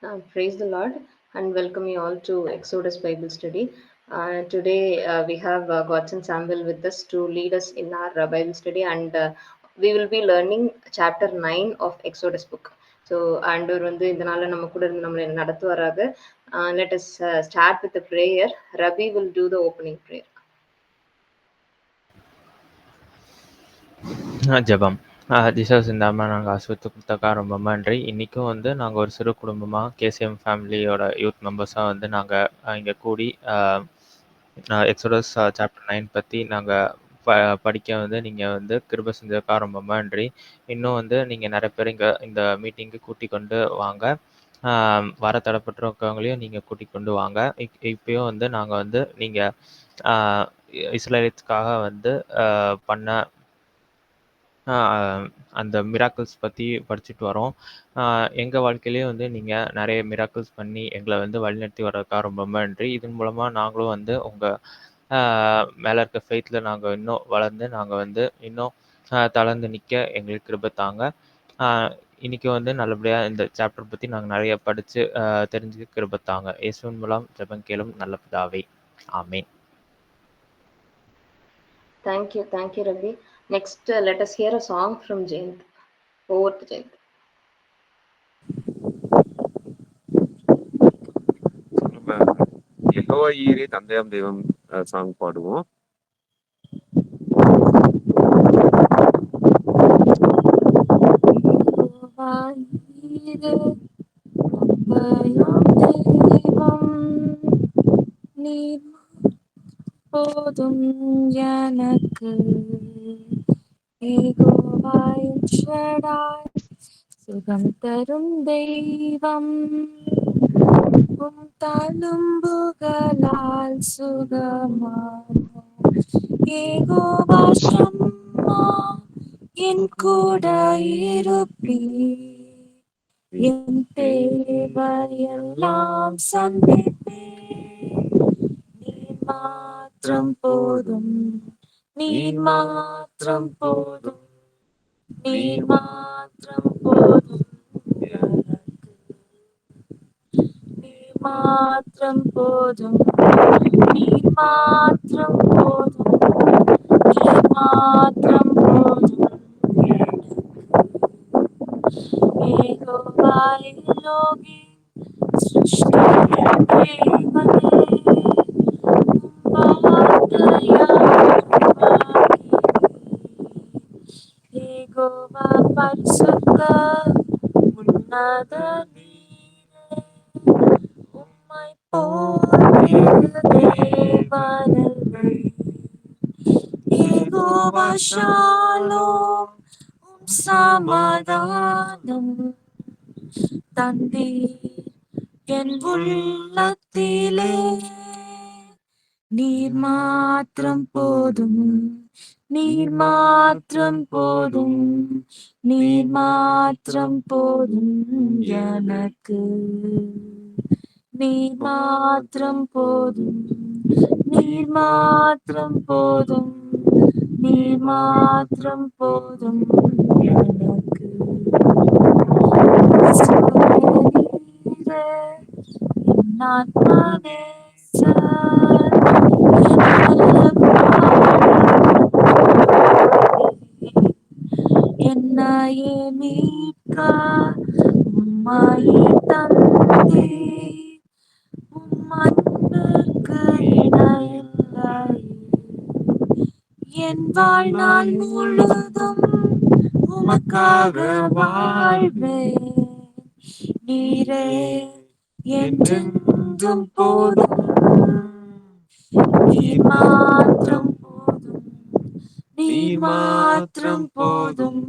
Praise the Lord and welcome you all to Exodus Bible Study. Today we have Godson Samuel with us to lead us in our Bible study, and we will be learning chapter 9 of Exodus book. So, ஆண்டவர் வந்து இதனால நம்ம கூட இருந்து நம்மளை நடத்துவாராக. Let us start with the prayer. Rabi will do the opening prayer. ஜெபம். Jesus இந்த அம்மா நாங்கள் ஆஸ்வத்துக்காக ரொம்ப நன்றி. இன்றைக்கும் வந்து நாங்கள் ஒரு சிறு குடும்பமாக கேசிஎம் ஃபேமிலியோட யூத் மெம்பர்ஸாக வந்து நாங்கள் இங்கே கூடி எக்ஸோடஸ் சாப்டர் 9 பற்றி நாங்கள் படிக்க வந்து நீங்கள் வந்து கிருபை செஞ்சதுக்காக ரொம்ப நன்றி. இன்னும் வந்து நீங்கள் நிறைய பேர் இங்கே இந்த மீட்டிங்கு கூட்டிக் கொண்டு வாங்க. வர தடப்பட்டிருக்கவங்களையும் நீங்கள் கூட்டிக் கொண்டு வாங்க. இப்பயும் வந்து நாங்கள் வந்து நீங்கள் இஸ்ரேலுக்காக வந்து பண்ண அந்த மிராக்கிள்ஸ் பற்றி படிச்சுட்டு வரோம். எங்கள் வாழ்க்கையிலேயும் வந்து நீங்கள் நிறைய மிராக்கிள்ஸ் பண்ணி எங்களை வந்து வழிநடத்தி வர்றதுக்காக ரொம்ப நன்றி. இதன் மூலமாக நாங்களும் வந்து உங்கள் மேலே இருக்க ஃபெய்த்தில் நாங்கள் இன்னும் வளர்ந்து நாங்கள் வந்து இன்னும் தளர்ந்து நிற்க எங்களுக்கு கிருபை தாங்க. இன்றைக்கி வந்து நல்லபடியாக இந்த சாப்டர் பற்றி நாங்கள் நிறைய படித்து தெரிஞ்சுக்க கிருபை தாங்க. இயேசுவின் மூலம் ஜெபம் கேளும் நல்ல பிதாவே. ஆமென். Thank you, Ravi. Next, let us hear a song from Jayant. Over to Jayant. நம்ம யெகோவா ஈரே தந்தையாம் தெய்வம் சாங் பாடுவோம். நீர் போதும் எனக்கு யெகோவாயின் ஷடாய் சுகம் தரும் தெய்வம் உம் தழும்புகளால் சுகமாகும் யெகோவா ஷம்மா என் கூட இருப்பீர் என் தேவையெல்லாம் சந்திப்பீர் நீர் மாத்திரம் போதும் நீர் மாத்திரம் போதும் நீர் மாத்திரம் போதும் எனக்கு நீர் மாத்திரம் போதும் நீர் மாத்திரம் போதும் நீர் மாத்திரம் போதும் எனக்கு யெகோவா எலோஹி சிருஷ்டியின் தேவனே யெகோவா பரிசுத்த உன்னத நீரே உம்மை போல் வேறு தேவனில்லை யெகோவா ஷாலோம் உம் சமாதானம் தந்தீர் என் உள்ளத்திலே நீர் மாத்திரம் போதும் நீர் மாத்திரம் போதும் நீர் மாத்திரம் போதும் எனக்கு நீர் மாத்திரம் போதும் நீர் மாத்திரம் போதும் நீர் மாத்திரம் போதும் எனக்கு நீரே என் ஆத்மநேசர் என்னையே மீட்க உம்மையே தந்தே உம் அன்புக்கு இணையில்லை என் வாழ்நாள் முழுதும் உமக்காக வாழ்வேன் நீரே என்றென்றும் போதும் நீர் மாத்திரம் போதும் நீர் மாத்திரம் போதும்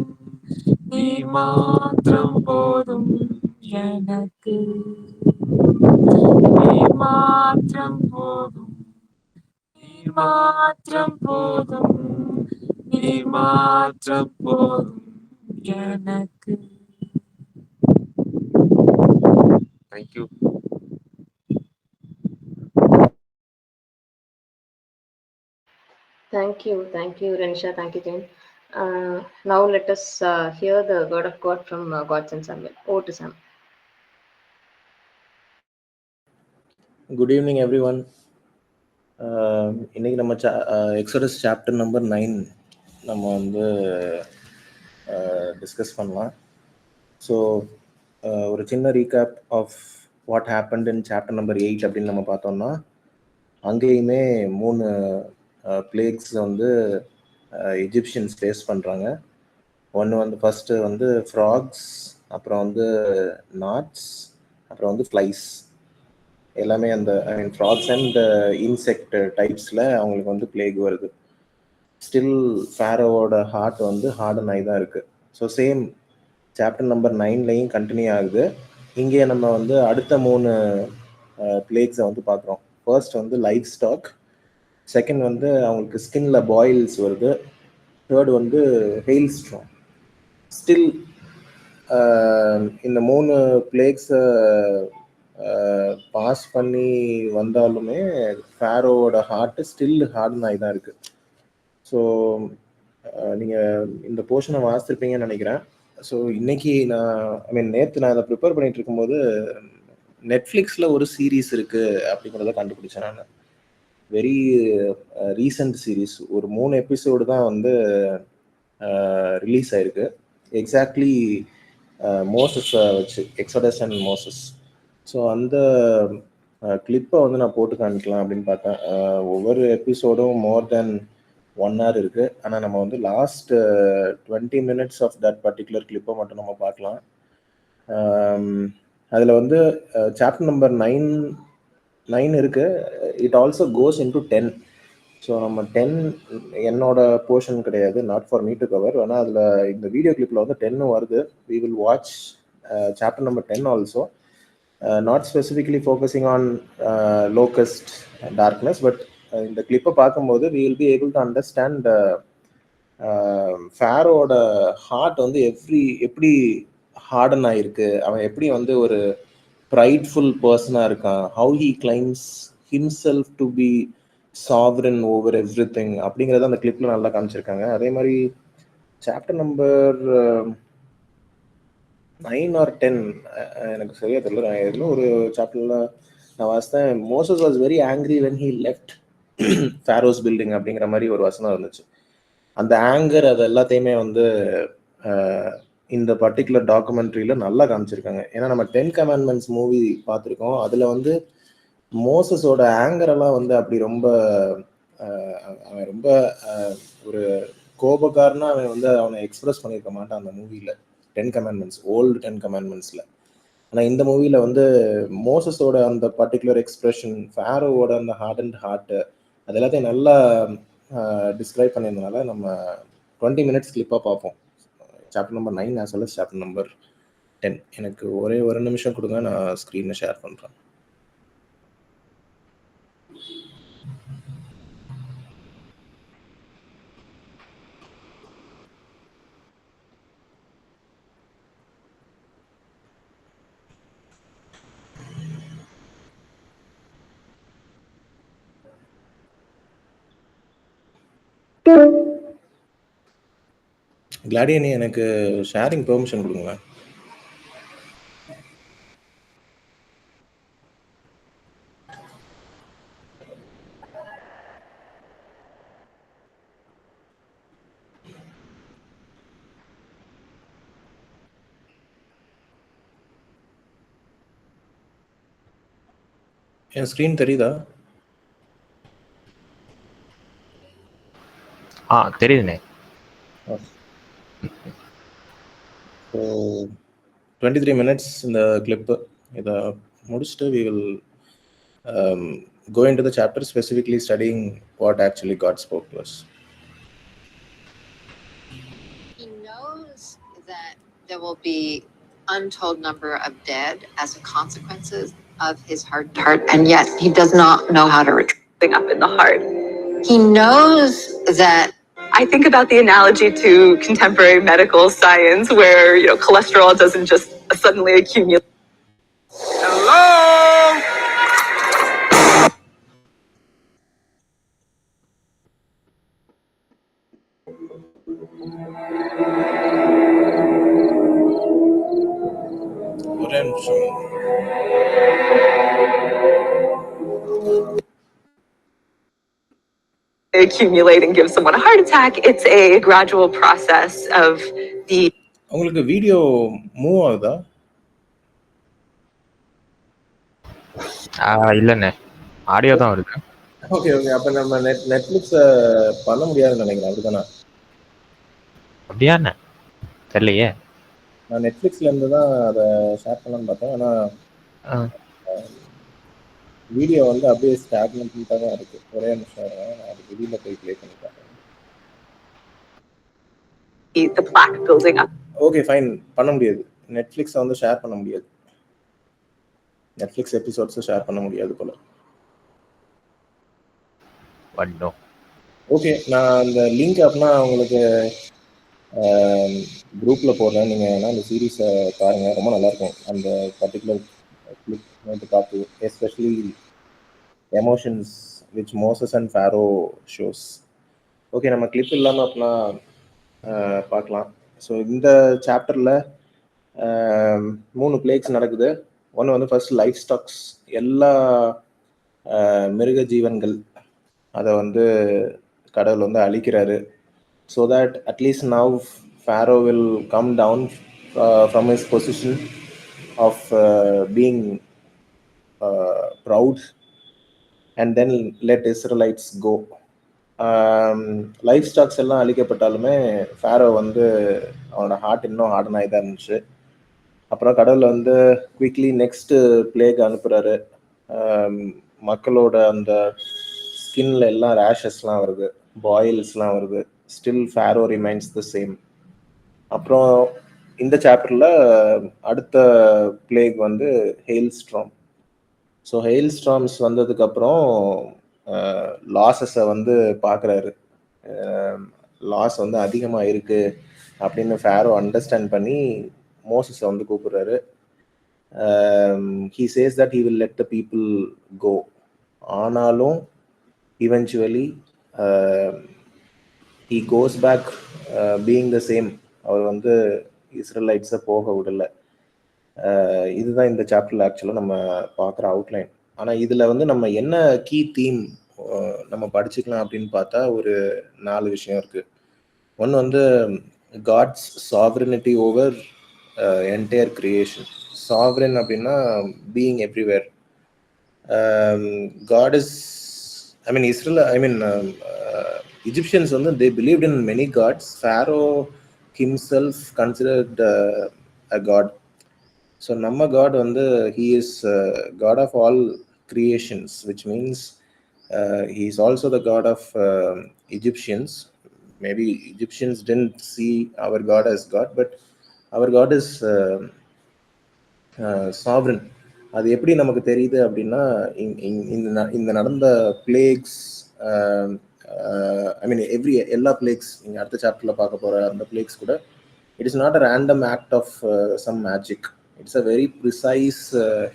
நீர் மாத்திரம் போதும் எனக்கு நீர் மாத்திரம் போதும் நீர் மாத்திரம் போதும் நீர் மாத்திரம் போதும் எனக்கு. Thank you. Thank you, Renisha. Thank you, Jane. Now let us hear the word of God from Godson Samuel. Over to Sam. Good evening every one. இன்னைக்கு நம்ம எக்ஸோடஸ் சாப்டர் நம்பர் 9 நம்ம வந்து டிஸ்கஸ் பண்ணலாம். ஸோ ஒரு சின்ன recap of what happened in chapter number 8 அப்படின்னு நம்ம பார்த்தோம்னா, அங்கேயுமே 3 பிளேக்ஸ் வந்து எஜிப்சியன்ஸ் ஃபேஸ் பண்ணுறாங்க. ஒன்று வந்து ஃபஸ்ட்டு வந்து ஃப்ராக்ஸ், அப்புறம் வந்து நாட்ஸ், அப்புறம் வந்து ஃப்ளைஸ். எல்லாமே அந்த ஃப்ராக்ஸ் அண்ட் இன்செக்ட் டைப்ஸில் அவங்களுக்கு வந்து பிளேக் வருது. ஸ்டில் ஃபேரோவோட ஹார்ட் வந்து ஹார்டன் ஆகி தான் இருக்குது. ஸோ சேம் சாப்டர் நம்பர் 9லையும் கண்டினியூ ஆகுது. இங்கே நம்ம வந்து அடுத்த 3 பிளேக்ஸை வந்து பார்க்குறோம். ஃபர்ஸ்ட் வந்து லைஃப் ஸ்டாக், செகண்ட் வந்து அவங்களுக்கு ஸ்கின்ல பாயில்ஸ் வருது, தேர்ட் வந்து ஹெயில் ஸ்ட்ராம். ஸ்டில் இந்த 3 பிளேக்ஸை பாஸ் பண்ணி வந்தாலுமே ஃபேரோவோட ஹார்ட்டு ஸ்டில் ஹார்டன் ஆகி தான் இருக்குது. ஸோ நீங்கள் இந்த போர்ஷனை வாசித்திருப்பீங்கன்னு நினைக்கிறேன். ஸோ இன்னைக்கு நேற்று நான் அதை ப்ரிப்பேர் பண்ணிட்டு இருக்கும்போது நெட்ஃப்ளிக்ஸில் ஒரு சீரீஸ் இருக்குது அப்படிங்கிறத கண்டுபிடிச்சேன். நான் வெரி ரீசன்ட் சீரீஸ், ஒரு 3 எபிசோடு தான் வந்து ரிலீஸ் ஆயிருக்கு. எக்ஸாக்ட்லி மோசஸை வச்சு, எக்ஸோடஸ் அண்ட் மோசஸ். ஸோ அந்த கிளிப்பை வந்து நான் போட்டு காமிக்கலாம் அப்படின்னு பார்த்தேன். ஒவ்வொரு எபிசோடும் மோர் தென் 1 hour இருக்குது. ஆனால் நம்ம வந்து last 20 minutes of that particular கிளிப்பை மட்டும் நம்ம பார்க்கலாம். அதில் வந்து சாப்டர் நம்பர் 9 இருக்குது. It also goes into 10. So நம்ம 10 என்னோட போர்ஷன் கிடையாது, not for me to cover. ஆனால் அதில் இந்த வீடியோ கிளிப்பில் வந்து 10 வருது. We will watch chapter number 10 also. Not specifically focusing on locust darkness, but இந்த கிளிப்பை பார்க்கும்போது we will be able to understand ஃபேரோட ஹார்ட் வந்து எப்படி ஹார்டன் ஆயிருக்கு, அவன் எப்படி வந்து ஒரு ப்ரைட்ஃபுல் பர்சனாக இருக்கான், how he claims himself to be sovereign over everything அப்படிங்கிறத அந்த கிளிப்பில் நல்லா காமிச்சிருக்காங்க. அதே மாதிரி சாப்டர் நம்பர் 9 or 10 எனக்கு சரியா தெரியல. நான் எதுல ஒரு சாப்டர்ல நான் வாசித்தேன், Moses was very angry when he left Pharaoh's building அப்படிங்கிற மாதிரி ஒரு வசனம் இருந்துச்சு. அந்த ஆங்கர் அது எல்லாத்தையுமே வந்து இந்த பர்டிகுலர் டாக்குமெண்ட்ரியில் நல்லா காமிச்சிருக்காங்க. ஏன்னா நம்ம 10 Commandments மூவி பார்த்துருக்கோம். அதில் வந்து மோசஸோட ஆங்கரெல்லாம் வந்து அப்படி ரொம்ப அவன் ரொம்ப ஒரு கோபக்காரனா அவன் வந்து அவனை எக்ஸ்பிரஸ் பண்ணியிருக்க மாட்டான் அந்த மூவியில், 10 Commandments, ஓல்டு 10 Commandmentsல. ஆனால் இந்த மூவியில் வந்து மோசஸோட அந்த பர்டிகுலர் எக்ஸ்பிரஷன், ஃபேரோவோட அந்த ஹார்ட் அண்ட் ஹார்ட்டு, அது எல்லாத்தையும் நல்லா டிஸ்கிரைப் பண்ணியிருந்தனால நம்ம 20 minutes கிளிப்பாக பார்ப்போம். Chapter number 9 as well as chapter number 10. எனக்கு ஒரே ஒரு நிமிஷம் கொடுங்க, நான் ஸ்க்ரீனை ஷேர் பண்ணுறேன். கிளாடியனி, எனக்கு ஷேரிங் பெர்மிஷன் கொடுங்க. என் ஸ்க்ரீன் தெரியுதா? தெரியுதுண்ணே. ஸோ 23 minutes இந்த கிளிப்பு. இதை முடிச்சுட்டு we will go into the chapter specifically studying what actually God spoke to us. He knows that there will be untold number of dead as a consequences of his hard heart, and yet he does not know how to retrieve up in the heart. He knows that. I think about the analogy to contemporary medical science where, cholesterol doesn't just suddenly accumulate. Hello. ஒரே நிமிஷம். accumulate and give someone a heart attack. It's a gradual process of the. உங்களுக்கு video move ஆகுதா? இல்லைண்ணே, audio தான் வருது. Okay okay. அப்போ நம்ம நெட்ஃப்ளிக்ஸை பண்ண முடியாதுன்னு நினைக்கிறேன், அப்படிதானே? அப்படியாண்ணே தெரியலையே. நான் நெட்ஃப்ளிக்ஸ்லேருந்து தான் அதை ஷேர் பண்ணலான்னு பார்த்தேன். ஆனால் வீடியோ வந்து அப்படியே ஸ்டாக்மெண்ட்டாக தான் இருக்குது. ஒரே நிமிஷம் நான் அது வெளியில் போய் ப்ளே பண்ணி பார்த்தேன். The plaque building up. Okay fine, பண்ண முடியாது. நெட்ஃப்ளிக்ஸை வந்து ஷேர் பண்ண முடியாது. நெட்ஃப்ளிக்ஸ் எபிசோட்ஸை ஷேர் பண்ண முடியாது போல. பண்ணோம். ஓகே, நான் அந்த லிங்க் அப்படின்னா உங்களுக்கு குரூப்பில் போடுறேன். நீங்கள் வேணால் அந்த சீரீஸை பாருங்கள், ரொம்ப நல்லாயிருக்கும். அந்த பர்டிகுலர் கிளிப் வந்து பார்த்து, especially emotions which Moses and Pharaoh shows. Okay, நம்ம கிளிப் இல்லாமல் அப்படின்னா பார்க்கலாம். ஸோ இந்த சாப்டரில் 3 பிளேக்ஸ் நடக்குது. ஒன்று வந்து ஃபர்ஸ்ட் லைஃப் ஸ்டாக்ஸ், எல்லா மிருக ஜீவன்கள் அதை வந்து கடவுள் வந்து அழிக்கிறாரு. So that at least now Pharaoh will come down from his position of being proud and then let Israelites go. Life stocks எல்லாம் அழிக்கப்பட்டாலுமே ஃபேரோ வந்து அவனோட ஹார்ட் இன்னும் ஹார்டன் ஆகி தான் இருந்துச்சு. அப்புறம் கடவுள் வந்து குவிக்லி நெக்ஸ்ட் பிளேக் அனுப்புகிறாரு. மக்களோட அந்த ஸ்கின்ல எல்லாம் ரேஷஸ்லாம் வருது, பாயில்ஸ்லாம் வருது. Still Pharaoh remains the same. அப்புறம் இந்த சாப்டரில் அடுத்த பிளேக் வந்து ஹெயில் ஸ்ட்ராம். ஸோ ஹெயில் ஸ்ட்ராம்ஸ் வந்ததுக்கப்புறம் லாஸஸை வந்து பார்க்குறாரு. லாஸ் வந்து அதிகமாக இருக்குது அப்படின்னு ஃபேரோ அண்டர்ஸ்டாண்ட் பண்ணி மோசஸை வந்து கூப்பிடுறாரு. he says that he will let the people go. ஆனாலும் eventually he goes back being the same. அவர் வந்து இஸ்ரேலைட்ஸை போக விடலை. இதுதான் இந்த சாப்டரில் ஆக்சுவலாக நம்ம பார்க்குற அவுட்லைன். ஆனால் இதில் வந்து நம்ம என்ன கீ தீம் நம்ம படிச்சுக்கலாம் அப்படின்னு பார்த்தா ஒரு 4 விஷயம் இருக்குது. ஒன்று வந்து God's sovereignty over entire creation. Sovereign அப்படின்னா being everywhere. God is, Egyptians வந்து they believed in many gods. Pharaoh himself considered a god. So நம்ம God வந்து he is God of all creations, which means he is also the God of Egyptians. Maybe Egyptians didn't see our God as God, but our God is sovereign. அது எப்படி நமக்கு தெரியுது அப்படின்னா இந்த நடந்த plagues, எல்லா பிளேக்ஸ் நீங்கள் அடுத்த சாப்டரில் பார்க்க போகிற அந்த பிளேக்ஸ் கூட it is not a random act of some magic. It's a very precise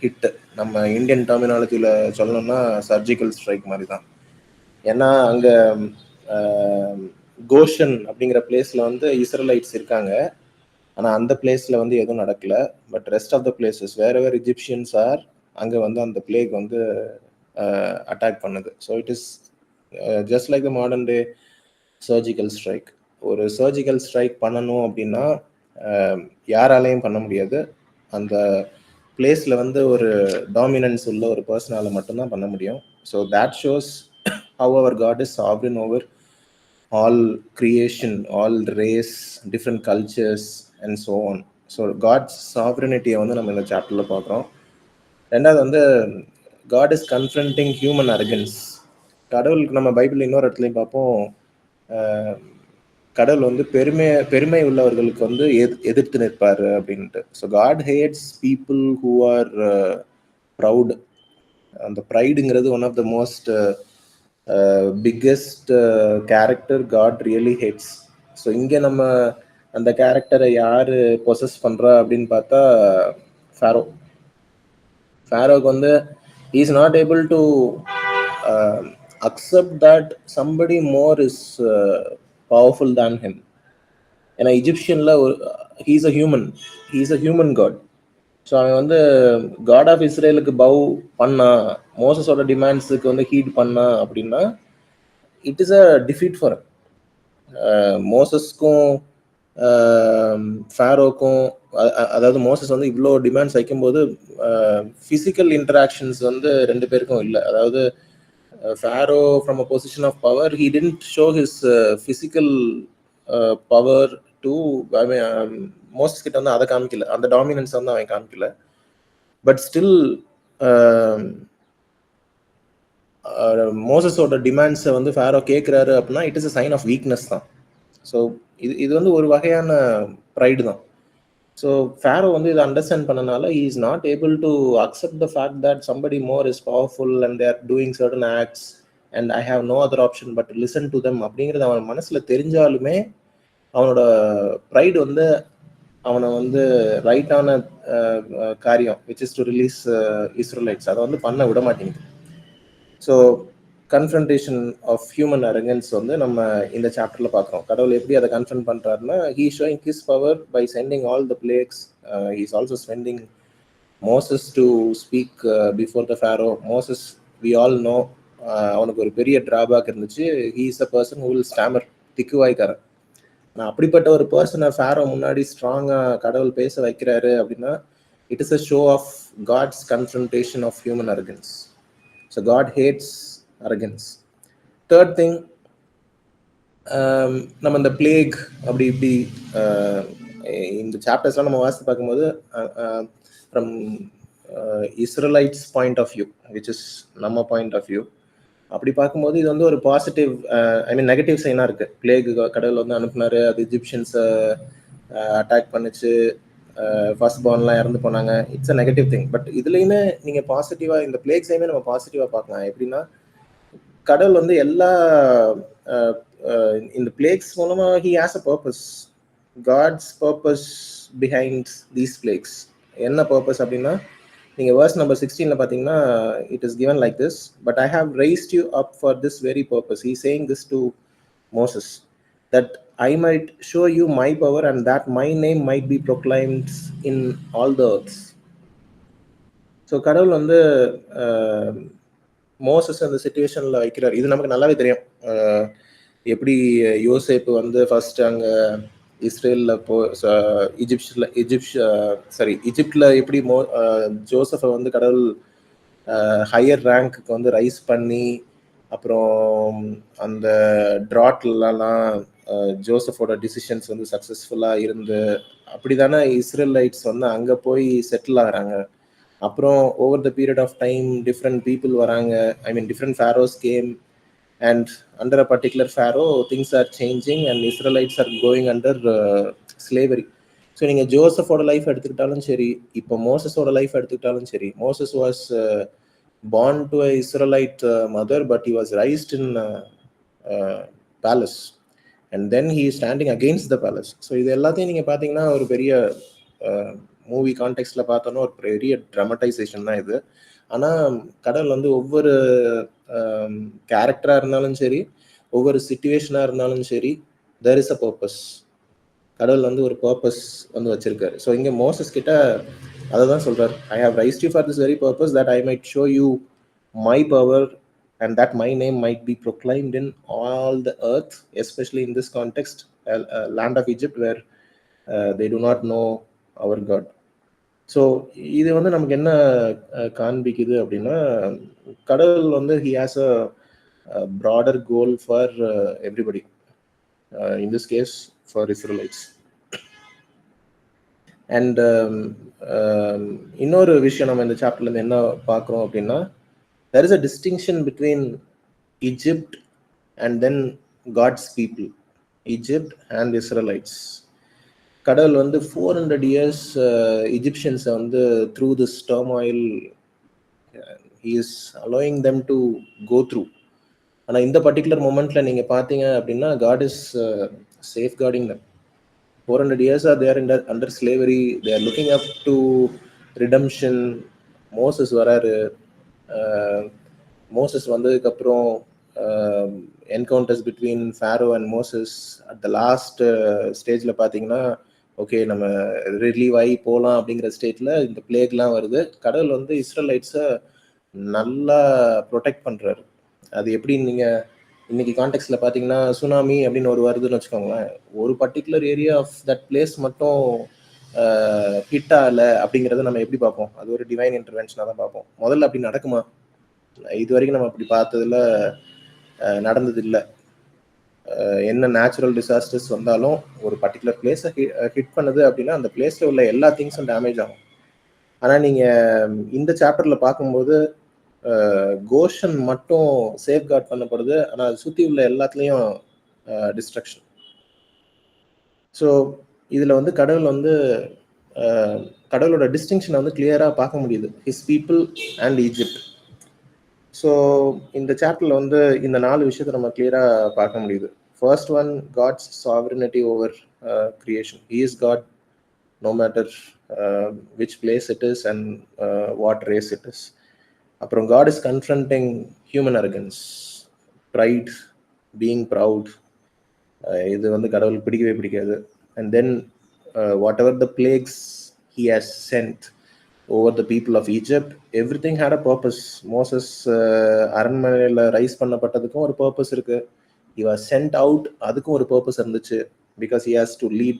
hit. நம்ம இந்தியன் டெர்மினாலஜியில் சொல்லணும்னா சர்ஜிக்கல் ஸ்ட்ரைக் மாதிரி தான். ஏன்னா அங்கே கோஷன் அப்படிங்கிற பிளேஸில் வந்து இஸ்ரேலைட்ஸ் இருக்காங்க, ஆனால் அந்த பிளேஸில் வந்து எதுவும் நடக்கலை. But rest of the places wherever Egyptians are, அங்கே வந்து அந்த பிளேக் வந்து அட்டாக் பண்ணுது. So it is just like the modern day surgical strike. ஒரு சர்ஜிக்கல் ஸ்ட்ரைக் பண்ணணும் அப்படின்னா யாராலையும் பண்ண முடியாது. அந்த பிளேஸில் வந்து ஒரு டாமினன்ஸ் உள்ள ஒரு பர்சனால மட்டும்தான் பண்ண முடியும். So that shows how our God is sovereign over all creation, all race, different cultures and so on. So God's சாவரினிட்டியை வந்து நம்ம இந்த சாப்டரில் பார்க்குறோம். ரெண்டாவது வந்து God is confronting human arrogance. கடவுளுக்கு நம்ம பைபிள் இன்னொரு இடத்துலையும் பார்ப்போம், கடவுள் வந்து பெருமை உள்ளவர்களுக்கு வந்து எதிர்த்து நிற்பார் அப்படின்ட்டு. So God hates people who are proud. அந்த ப்ரைடுங்கிறது one of the most biggest character God really hates. So இங்கே நம்ம அந்த கேரக்டரை யார் பொசஸ் பண்ணுறா அப்படின்னு பார்த்தா ஃபேரோக்கு வந்து he is not able to accept that somebody more is powerful than him. ஏன்னா இஜிப்சியன்ல he is a human god. So அவன் வந்து காட் ஆஃப் இஸ்ரேலுக்கு பவ் பண்ணா, மோசஸோட டிமாண்ட்ஸுக்கு வந்து ஹீட் பண்ணா அப்படின்னா it is a defeat for மோசஸ்க்கும் ஃபேரோக்கும். அதாவது மோசஸ் வந்து இவ்வளோ டிமாண்ட்ஸ் வைக்கும்போது ஃபிசிக்கல் இன்டராக்ஷன்ஸ் வந்து ரெண்டு பேருக்கும் இல்லை. அதாவது Pharaoh from a position of power, he didn't show his physical power to Moses கிட்ட வந்து அதை காமிக்கல, அந்த டாமினன்ஸ் வந்து அவன் காமிக்கல. பட் ஸ்டில் மோசஸோட டிமாண்ட்ஸை வந்து ஃபேரோ கேட்குறாரு அப்படின்னா it is a sign of weakness தான். ஸோ இது வந்து ஒரு வகையான ப்ரைடு தான். ஸோ ஃபேரோ வந்து இதை அண்டர்ஸ்டாண்ட் பண்ணனால he is not able to accept the fact that somebody more is powerful and they're doing certain acts and I have no other option but listen to them அப்படிங்கிறது அவன் மனசில் தெரிஞ்சாலுமே அவனோட pride வந்து அவனை வந்து ரைட்டான காரியம் which is to release Israelites அதை வந்து பண்ண விட மாட்டேங்குது. So confrontation of human arrogance வந்து நம்ம இந்த சாப்டர்ல பார்க்குறோம். கடவுள் எப்படி அதை கன்ஃபரன்ட் பண்றாருன்னா he showing his power by sending all the plagues. He is also sending Moses to speak before the Pharaoh. Moses we all know அவனுக்கு ஒரு பெரிய டிராபேக் இருந்துச்சு. He is a person who will stammer, திக்குவாய்க்காரன். ஆனால் அப்படிப்பட்ட ஒரு பர்சனை Pharaoh முன்னாடி ஸ்ட்ராங்காக கடவுள் பேச வைக்கிறாரு அப்படின்னா it is a show of God's confrontation of human arrogance. So God hates arrogance. Third thing, நம்ம இந்த பிளேக் அப்படி இப்படி இந்த சாப்டர்ஸ்லாம் நம்ம வாசித்து பார்க்கும்போது from Israelites point of view which is நம்ம பாயிண்ட் ஆஃப் வியூ அப்படி பார்க்கும்போது இது வந்து ஒரு பாசிட்டிவ் நெகட்டிவ் சைனாக இருக்குது. பிளேக் கடவுள் வந்து அனுப்புனாரு, அது இஜிப்ஷியன்ஸை அட்டாக் பண்ணிச்சு, ஃபர்ஸ்ட் பார்ன்லாம் இறந்து போனாங்க. It's a negative thing. But இதுலையுமே நீங்கள் பாசிட்டிவாக இந்த பிளேக்ஸையுமே நம்ம பாசிட்டிவாக பார்க்கலாம். எப்படின்னா கடவுள் வந்து எல்லா இந்த பிளேக்ஸ் மூலமாக he has a purpose. God's purpose behind these plagues என்ன பர்பஸ் அப்படின்னா நீங்கள் வேர்ஸ் நம்பர் 16 பார்த்தீங்கன்னா it is given like this, but I have raised you up for this very purpose. He saying this to Moses that I might show you my power and that my name might be proclaimed in all the earth. So கடவுள் வந்து Moses அந்த சிச்சுவேஷனில் வைக்கிறார். இது நமக்கு நல்லாவே தெரியும். எப்படி யோசேப்பு வந்து ஃபர்ஸ்ட் அங்கே இஸ்ரேலில் ஈஜிப்டில் எப்படி ஜோசஃபை வந்து கடவுள் ஹையர் ரேங்க்கு வந்து ரைஸ் பண்ணி அப்புறம் அந்த ட்ராட்லாம் ஜோசஃபோட டிசிஷன்ஸ் வந்து சக்ஸஸ்ஃபுல்லாக இருந்து அப்படி தானே இஸ்ரேலைட்ஸ் வந்து அங்கே போய் செட்டில் ஆகிறாங்க. அப்புறம் over the period of time different people வராங்க. Different Pharaohs came and under a particular Pharaoh things are changing and Israelites are going under slavery. So நீங்கள் ஜோசஃபோட லைஃப் எடுத்துக்கிட்டாலும் சரி, இப்போ மோசஸோட லைஃப் எடுத்துக்கிட்டாலும் சரி, Moses was born to a Israelite mother, but he was raised in palace and then he is standing against the palace. So இது எல்லாத்தையும் நீங்கள் பார்த்தீங்கன்னா ஒரு பெரிய மூவி கான்டெக்ட்ல பார்த்தோன்னா ஒரு பெரிய ட்ராமடைசேஷன் தான் இது. ஆனால் கடவுள் வந்து ஒவ்வொரு கேரக்டராக இருந்தாலும் சரி, ஒவ்வொரு சிச்சுவேஷனாக இருந்தாலும் சரி, there is a purpose. கடவுள் வந்து ஒரு பர்பஸ் வந்து வச்சிருக்காரு. ஸோ இங்கே மோசஸ் கிட்ட அதை தான் சொல்றார், I have raised you for this very purpose that I might show you my power and that my name might be proclaimed in all the earth, especially in this context, land of Egypt where they do not know our God. So இது வந்து நமக்கு என்ன காண்பிக்குது அப்படின்னா கடவுள் வந்து he has a broader goal for everybody, in this case for Israelites. And இன்னொரு விஷயம் நம்ம இந்த சாப்டர்லேருந்து என்ன பார்க்குறோம் அப்படின்னா there is a distinction between Egypt and then God's people, Egypt and Israelites. கடவுள் வந்து 400 years Egyptians வந்து through this turmoil he is allowing them to go through. ஆனால் இந்த பர்டிகுலர் மொமெண்ட்ல நீங்கள் பார்த்தீங்க அப்படின்னா God is safeguarding them. 400 years are there under slavery. They are looking up to redemption. Moses வராரு. Moses வந்ததுக்கப்புறம் encounters between Pharaoh and Moses at the last ஸ்டேஜில் பார்த்தீங்கன்னா okay நம்ம ரிலீவ் ஆகி போகலாம் அப்படிங்கிற ஸ்டேஜில் இந்த பிளேக்லாம் வருது. கடவுள் வந்து இஸ்ரேலைட்ஸை நல்லா ப்ரொடெக்ட் பண்ணுறாரு. அது எப்படின்னு நீங்கள் இன்னைக்கு கான்டெக்ட்ல பார்த்தீங்கன்னா சுனாமி அப்படின்னு ஒரு வருதுன்னு வச்சுக்கோங்களேன், ஒரு particular area of that place மட்டும் ஹிட் ஆகல அப்படிங்கிறத நம்ம எப்படி பார்ப்போம்? அது ஒரு டிவைன் இன்டர்வென்ஷனாக தான் பார்ப்போம். முதல்ல அப்படி நடக்குமா? இது வரைக்கும் நம்ம அப்படி பார்த்ததுல நடந்தது இல்லை. என்ன நேச்சுரல் டிசாஸ்டர்ஸ் வந்தாலும் ஒரு பர்டிகுலர் பிளேஸை ஹிட் பண்ணுது அப்படின்னா அந்த பிளேஸ்ல உள்ள எல்லா திங்ஸும் டேமேஜ் ஆகும். ஆனால் நீங்கள் இந்த சாப்டர்ல பார்க்கும்போது கோஷன் மட்டும் சேஃப்கார்ட் பண்ணப்படுது, ஆனால் அது சுற்றி உள்ள எல்லாத்துலேயும் டிஸ்ட்ரக்ஷன். ஸோ இதில் வந்து கடவுள் வந்து கடவுளோட டிஸ்டிங்ஷனை வந்து கிளியராக பார்க்க முடியுது, his people and Egypt. So இந்த சாப்டரில் வந்து இந்த 4 விஷயத்தை நம்ம கிளியராக பார்க்க முடியுது. First one, God's sovereignty over creation. He is God no matter which place it is and what race it is. அப்புறம் God is confronting human arrogance, pride, being proud. இது வந்து கடவுள் பிடிக்கவே பிடிக்காது. And then whatever the plagues he has sent over the people of Egypt, everything had a purpose. Moses அரண்மனையில் rice பண்ணப்பட்டதுக்கும் ஒரு purpose இருக்கு. He was sent out, அதுக்கும் ஒரு பர்பஸ் இருந்துச்சு, because he has to lead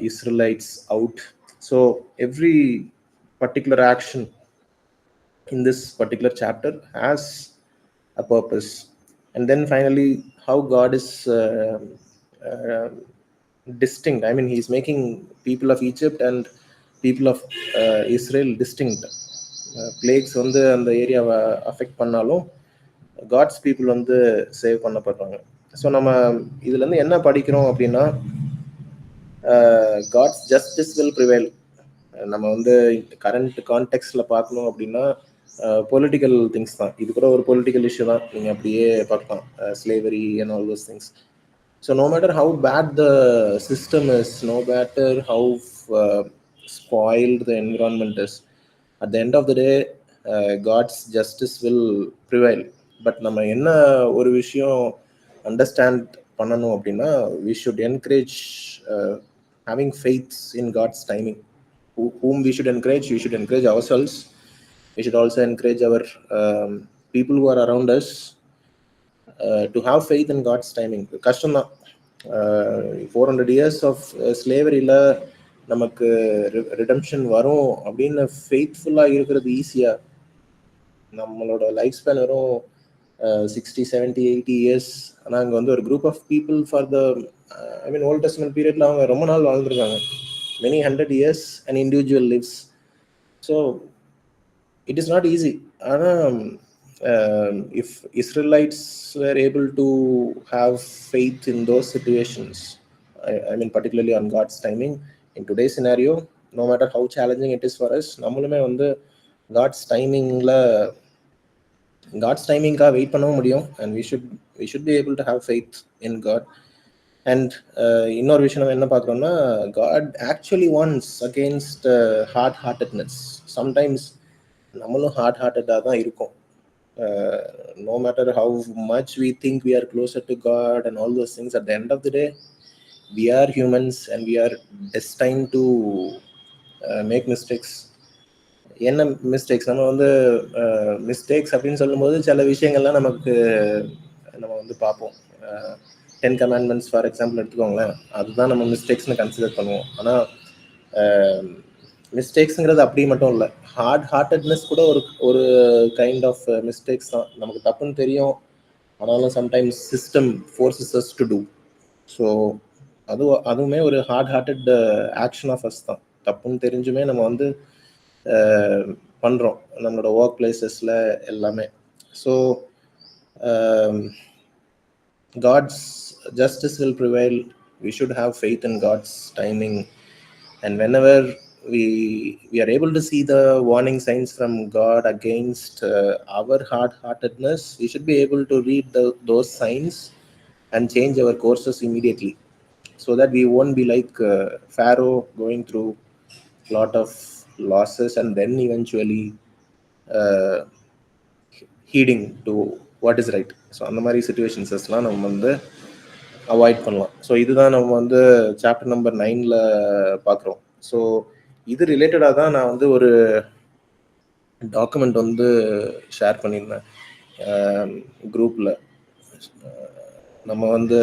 Israelites out. So every particular action in this particular chapter has a purpose. And then finally, how God is distinct. I mean, he's making people of Egypt and people of Israel distinct. Plagues வந்து அந்த ஏரியாவை affect பண்ணாலும் God's people வந்து save பண்ணப்படுறாங்க. So நம்ம இதுல இருந்து என்ன படிக்கிறோம் அப்படின்னா, காட்ஸ் ஜஸ்டிஸ் வில் ப்ரிவைல். நம்ம வந்து கரண்ட் கான்டெக்ட்ல பார்க்கணும் அப்படின்னா பொலிட்டிக்கல் திங்ஸ் தான், இது கூட ஒரு பொலிட்டிக்கல் இஷ்யூ தான், நீங்கள் அப்படியே பார்க்கலாம், slavery and all those things. So no matter how bad the system is, no matter how spoiled the environment is, at the end of the day God's justice will prevail. But நம்ம என்ன ஒரு விஷயம் understand பண்ணணும் அப்படின்னா, we should encourage having faith in God's timing. Whom we should encourage ourselves. We should also encourage our people who are around us to have faith in God's timing. கஷ்டம் தான், 400 years of slaveryல நமக்கு redemption வரும் அப்படின்னு ஃபெய்த்ஃபுல்லாக இருக்கிறது ஈஸியா? நம்மளோட life span வரும் 60, 70, 80 years. ஆனால் அங்கே வந்து ஒரு group of people for the old testament பீரியட்ல அவங்க ரொம்ப நாள் வாழ்ந்துருக்காங்க, many 100 years an individual lives. So it is not easy. If Israelites were able to have faith in those situations, particularly on God's timing, in today's scenario, no matter how challenging it is for us, நம்மளுமே வந்து God's timingக்காக wait பண்ணவும் முடியும். And we should be able to have faith in God. And இன்னொரு விஷயம் நம்ம என்ன பார்க்குறோம்னா, God actually wants against hard-heartedness. Sometimes நம்மளும் hard-hearted-ஆக தான் இருக்கும். No matter how much we think we are closer to God and all those things, at the end of the day, we are humans and we are destined to make mistakes. என்ன mistakes? நம்ம வந்து mistakes அப்படின்னு சொல்லும்போது சில விஷயங்கள்லாம் நம்ம வந்து பார்ப்போம். 10 commandments ஃபார் எக்ஸாம்பிள் எடுத்துக்கோங்களேன், அதுதான் நம்ம மிஸ்டேக்ஸ்னு கன்சிடர் பண்ணுவோம். ஆனால் மிஸ்டேக்ஸுங்கிறது அப்படி மட்டும் இல்லை, ஹார்ட்னஸ் கூட ஒரு கைண்ட் ஆஃப் மிஸ்டேக்ஸ் தான். நமக்கு தப்புன்னு தெரியும், ஆனாலும் sometimes system forces us to do. So அதுவுமே ஒரு ஹார்ட்டட் ஆக்ஷன் ஆஃப் அஸ் தான். தப்புன்னு தெரிஞ்சுமே நம்ம வந்து பண்ணுறோம் நம்மளோட ஒர்க் பிளேசஸில் எல்லாமே. So God's justice will prevail. We should have faith in God's timing. And whenever we are able to see the warning signs from God against our hard-heartedness, we should be able to read those signs and change our courses immediately, so that we won't be like Pharaoh, going through a lot of losses and then eventually heeding to what is right. So அந்த மாதிரி சிச்சுவேஷன்ஸஸ்லாம் நம்ம வந்து avoid பண்ணலாம். So இதுதான் நம்ம வந்து chapter number 9ல் பார்க்குறோம். So இது ரிலேட்டடாக தான் நான் வந்து ஒரு டாக்குமெண்ட் வந்து ஷேர் பண்ணியிருந்தேன் குரூப்பில். நம்ம வந்து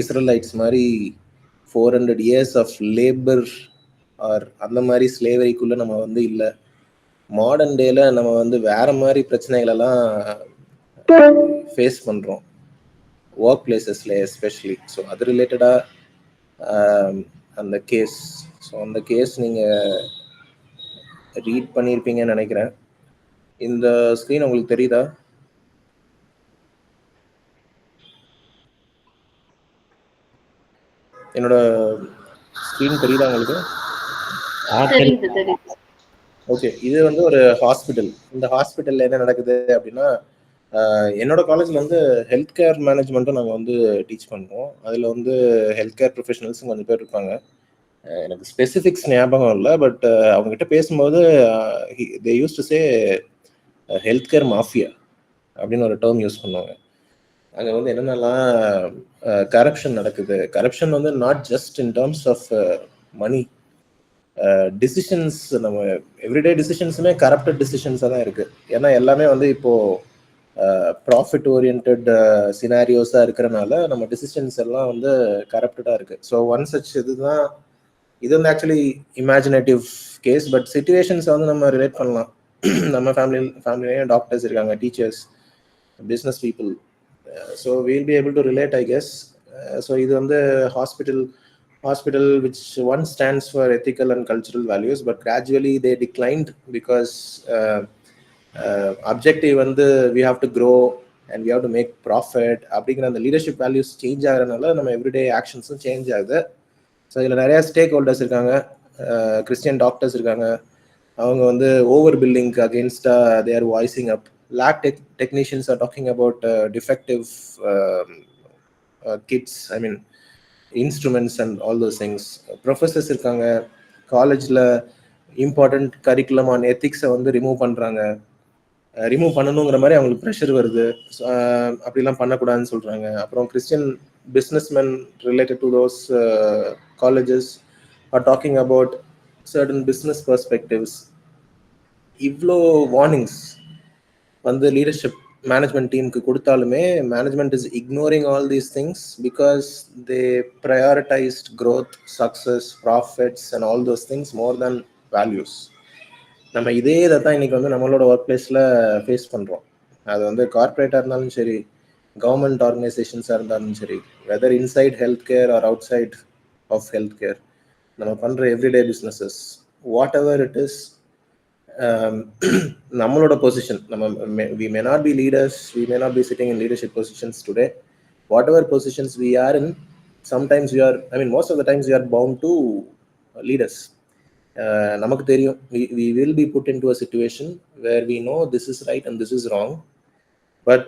இஸ்ரேலைட்ஸ் மாதிரி 400 years ஆஃப் லேபர் ஆர் அந்த மாதிரி ஸ்லேவரிக்குள்ளே நம்ம வந்து இல்லை. மாடர்ன் டேல நம்ம வந்து வேற மாதிரி பிரச்சனைகளெல்லாம் ஃபேஸ் பண்ணுறோம், ஒர்க் பிளேசஸில் எஸ்பெஷலி. ஸோ அது ரிலேட்டடாக அந்த கேஸ், ஸோ அந்த கேஸ் நீங்கள் ரீட் பண்ணியிருப்பீங்கன்னு நினைக்கிறேன். இந்த ஸ்க்ரீன் உங்களுக்கு தெரியுதா? என்னோட ஸ்க்ரீன் தெரியுதா உங்களுக்கு? தெரியுது. ஓகே, இது வந்து ஒரு ஹாஸ்பிட்டல். இந்த ஹாஸ்பிட்டலில் என்ன நடக்குது அப்படின்னா, என்னோட காலேஜில் வந்து ஹெல்த் கேர் மேனேஜ்மெண்ட்டும் நாங்கள் வந்து டீச் பண்ணுறோம். அதில் வந்து ஹெல்த் கேர் ப்ரொஃபஷனல்ஸும் கொஞ்சம் பேர் இருப்பாங்க. எனக்கு ஸ்பெசிஃபிக்ஸ் ஞாபகம் இல்லை, பட் அவங்ககிட்ட பேசும்போது they use to say health care mafia அப்படின்னு ஒரு டேர்ம் யூஸ் பண்ணுவாங்க. அங்கே வந்து என்னென்னலாம் கரப்ஷன் நடக்குது. கரப்ஷன் வந்து not just in terms of money, decisions, நம்ம எவ்ரிடே டிசிஷன்ஸுமே கரப்டட் டிசிஷன்ஸாக தான் இருக்குது. ஏன்னா எல்லாமே வந்து இப்போது ப்ராஃபிட் ஓரியன்ட் சினாரியோஸாக இருக்கிறனால நம்ம டிசிஷன்ஸ் எல்லாம் வந்து கரப்டடாக இருக்குது. ஸோ ஒன் சச் இதுதான். இது வந்து ஆக்சுவலி இமேஜினேட்டிவ் கேஸ், பட் சிச்சுவேஷன்ஸை வந்து நம்ம ரிலேட் பண்ணலாம். நம்ம ஃபேமிலிலேயும் டாக்டர்ஸ் இருக்காங்க, teachers, business people. So we'll be able to relate, I guess. So இது வந்து hospital which once stands for ethical and cultural values, but gradually they declined because objective வந்து we have to grow and we have to make profit அப்படிங்கிற அந்த leadership values change ஆகிறதுனால நம்ம everyday ஆக்ஷன்ஸும் change ஆகுது. So இதில் நிறையா stakeholders இருக்காங்க. கிறிஸ்டியன் டாக்டர்ஸ் இருக்காங்க. அவங்க வந்து ஓவர் பில்லிங்க்கு அகெயின்ஸ்டாக they are voicing up. Lab technicians are talking about defective kits, I mean instruments and all those things. Professors இருக்காங்க. காலேஜில் இம்பார்ட்டண்ட் கரிக்குலம் ஆன் எத்திக்ஸை வந்து ரிமூவ் பண்ணணுங்கிற மாதிரி அவங்களுக்கு ப்ரெஷர் வருது. அப்படிலாம் பண்ணக்கூடாதுன்னு சொல்கிறாங்க. அப்புறம் Christian businessmen related to those colleges are talking about certain business perspectives. இவ்வளோ வார்னிங்ஸ் வந்து லீடர்ஷிப் மேனேஜ்மெண்ட் டீமுக்கு கொடுத்தாலுமே management is ignoring all these things because they prioritized growth, success, profits and all those things more than values. நம்ம இதே இதை தான் இன்றைக்கி வந்து நம்மளோட ஒர்க் பிளேஸில் ஃபேஸ் பண்ணுறோம். அது வந்து கார்பரேட்டாக இருந்தாலும் சரி, கவர்மெண்ட் ஆர்கனைசேஷன்ஸாக இருந்தாலும் சரி, whether inside health care or outside of health care, நம்ம பண்ணுற everyday businesses, whatever it is, நம்மளோட பொசிஷன், நம்ம we may not be leaders, we may not be sitting in leadership positions today. Whatever positions we are in, sometimes we are, I mean most of the times we are bound to leaders. நமக்கு தெரியும், we will be put into a situation where we know this is right and this is wrong, but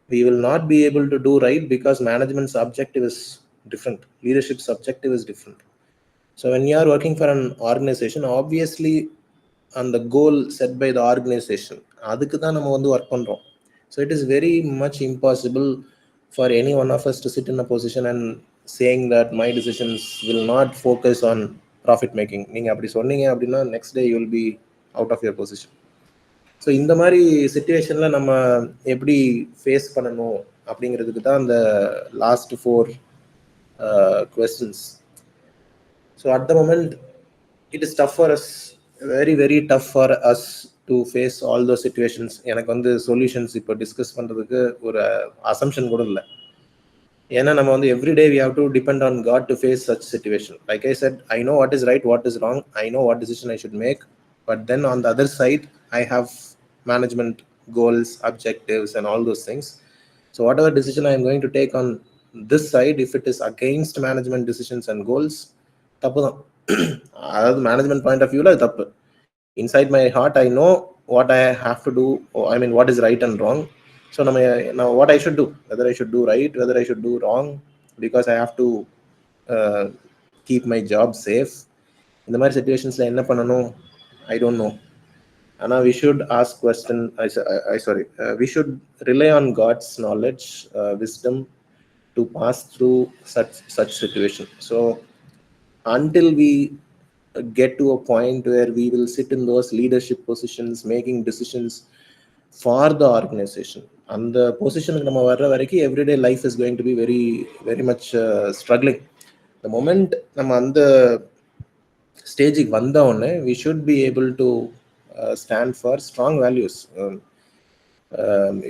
we will not be able to do right because management's objective is different, leadership's objective is different. So when you are working for an organization, obviously அந்த goal set by the organization, அதுக்கு தான் நம்ம வந்து work பண்ணுறோம். So it is very much impossible for any one of us to sit in a position and saying that my decisions will not focus on profit making. நீங்கள் அப்படி சொன்னீங்க அப்படின்னா next day you will be out of your position. So இந்த மாதிரி சிச்சுவேஷனில் நம்ம எப்படி face பண்ணணும் அப்படிங்கிறதுக்கு தான் அந்த last 4 questions. So at the moment it is tough for us, very very tough for us to face all those situations. எனக்கு வந்து சொல்யூஷன்ஸ் இப்போ டிஸ்கஸ் பண்ணுறதுக்கு ஒரு அசம்ஷன் கூட இல்லை. ஏன்னா நம்ம வந்து everyday we have to depend on God to face such situation. Like I said, I know what is right, what is wrong, I know what decision I should make, but then on the other side I have management goals, objectives and all those things. So whatever decision I am going to take on this side, if it is against management decisions and goals, தப்பு தான். அதாவது management point of வியூவில் அது தப்பு. Inside my heart I know what I have to do, I mean what is right and wrong. So நான் what I should do, whether I should do right, whether I should do wrong, because I have to keep my job safe. இந்த மாதிரி சிச்சுவேஷன்ஸில் என்ன பண்ணணும் I don't know. ஆனால் we should ask question, we should rely on God's knowledge, wisdom to pass through such situation. So until we get to a point where we will sit in those leadership positions making decisions for the organization, அந்த பொசிஷனுக்கு நம்ம வர்ற வரைக்கும் everyday life is going to be very very much struggling. The moment நம்ம அந்த ஸ்டேஜுக்கு வந்த உடனே we should be able to stand for strong values.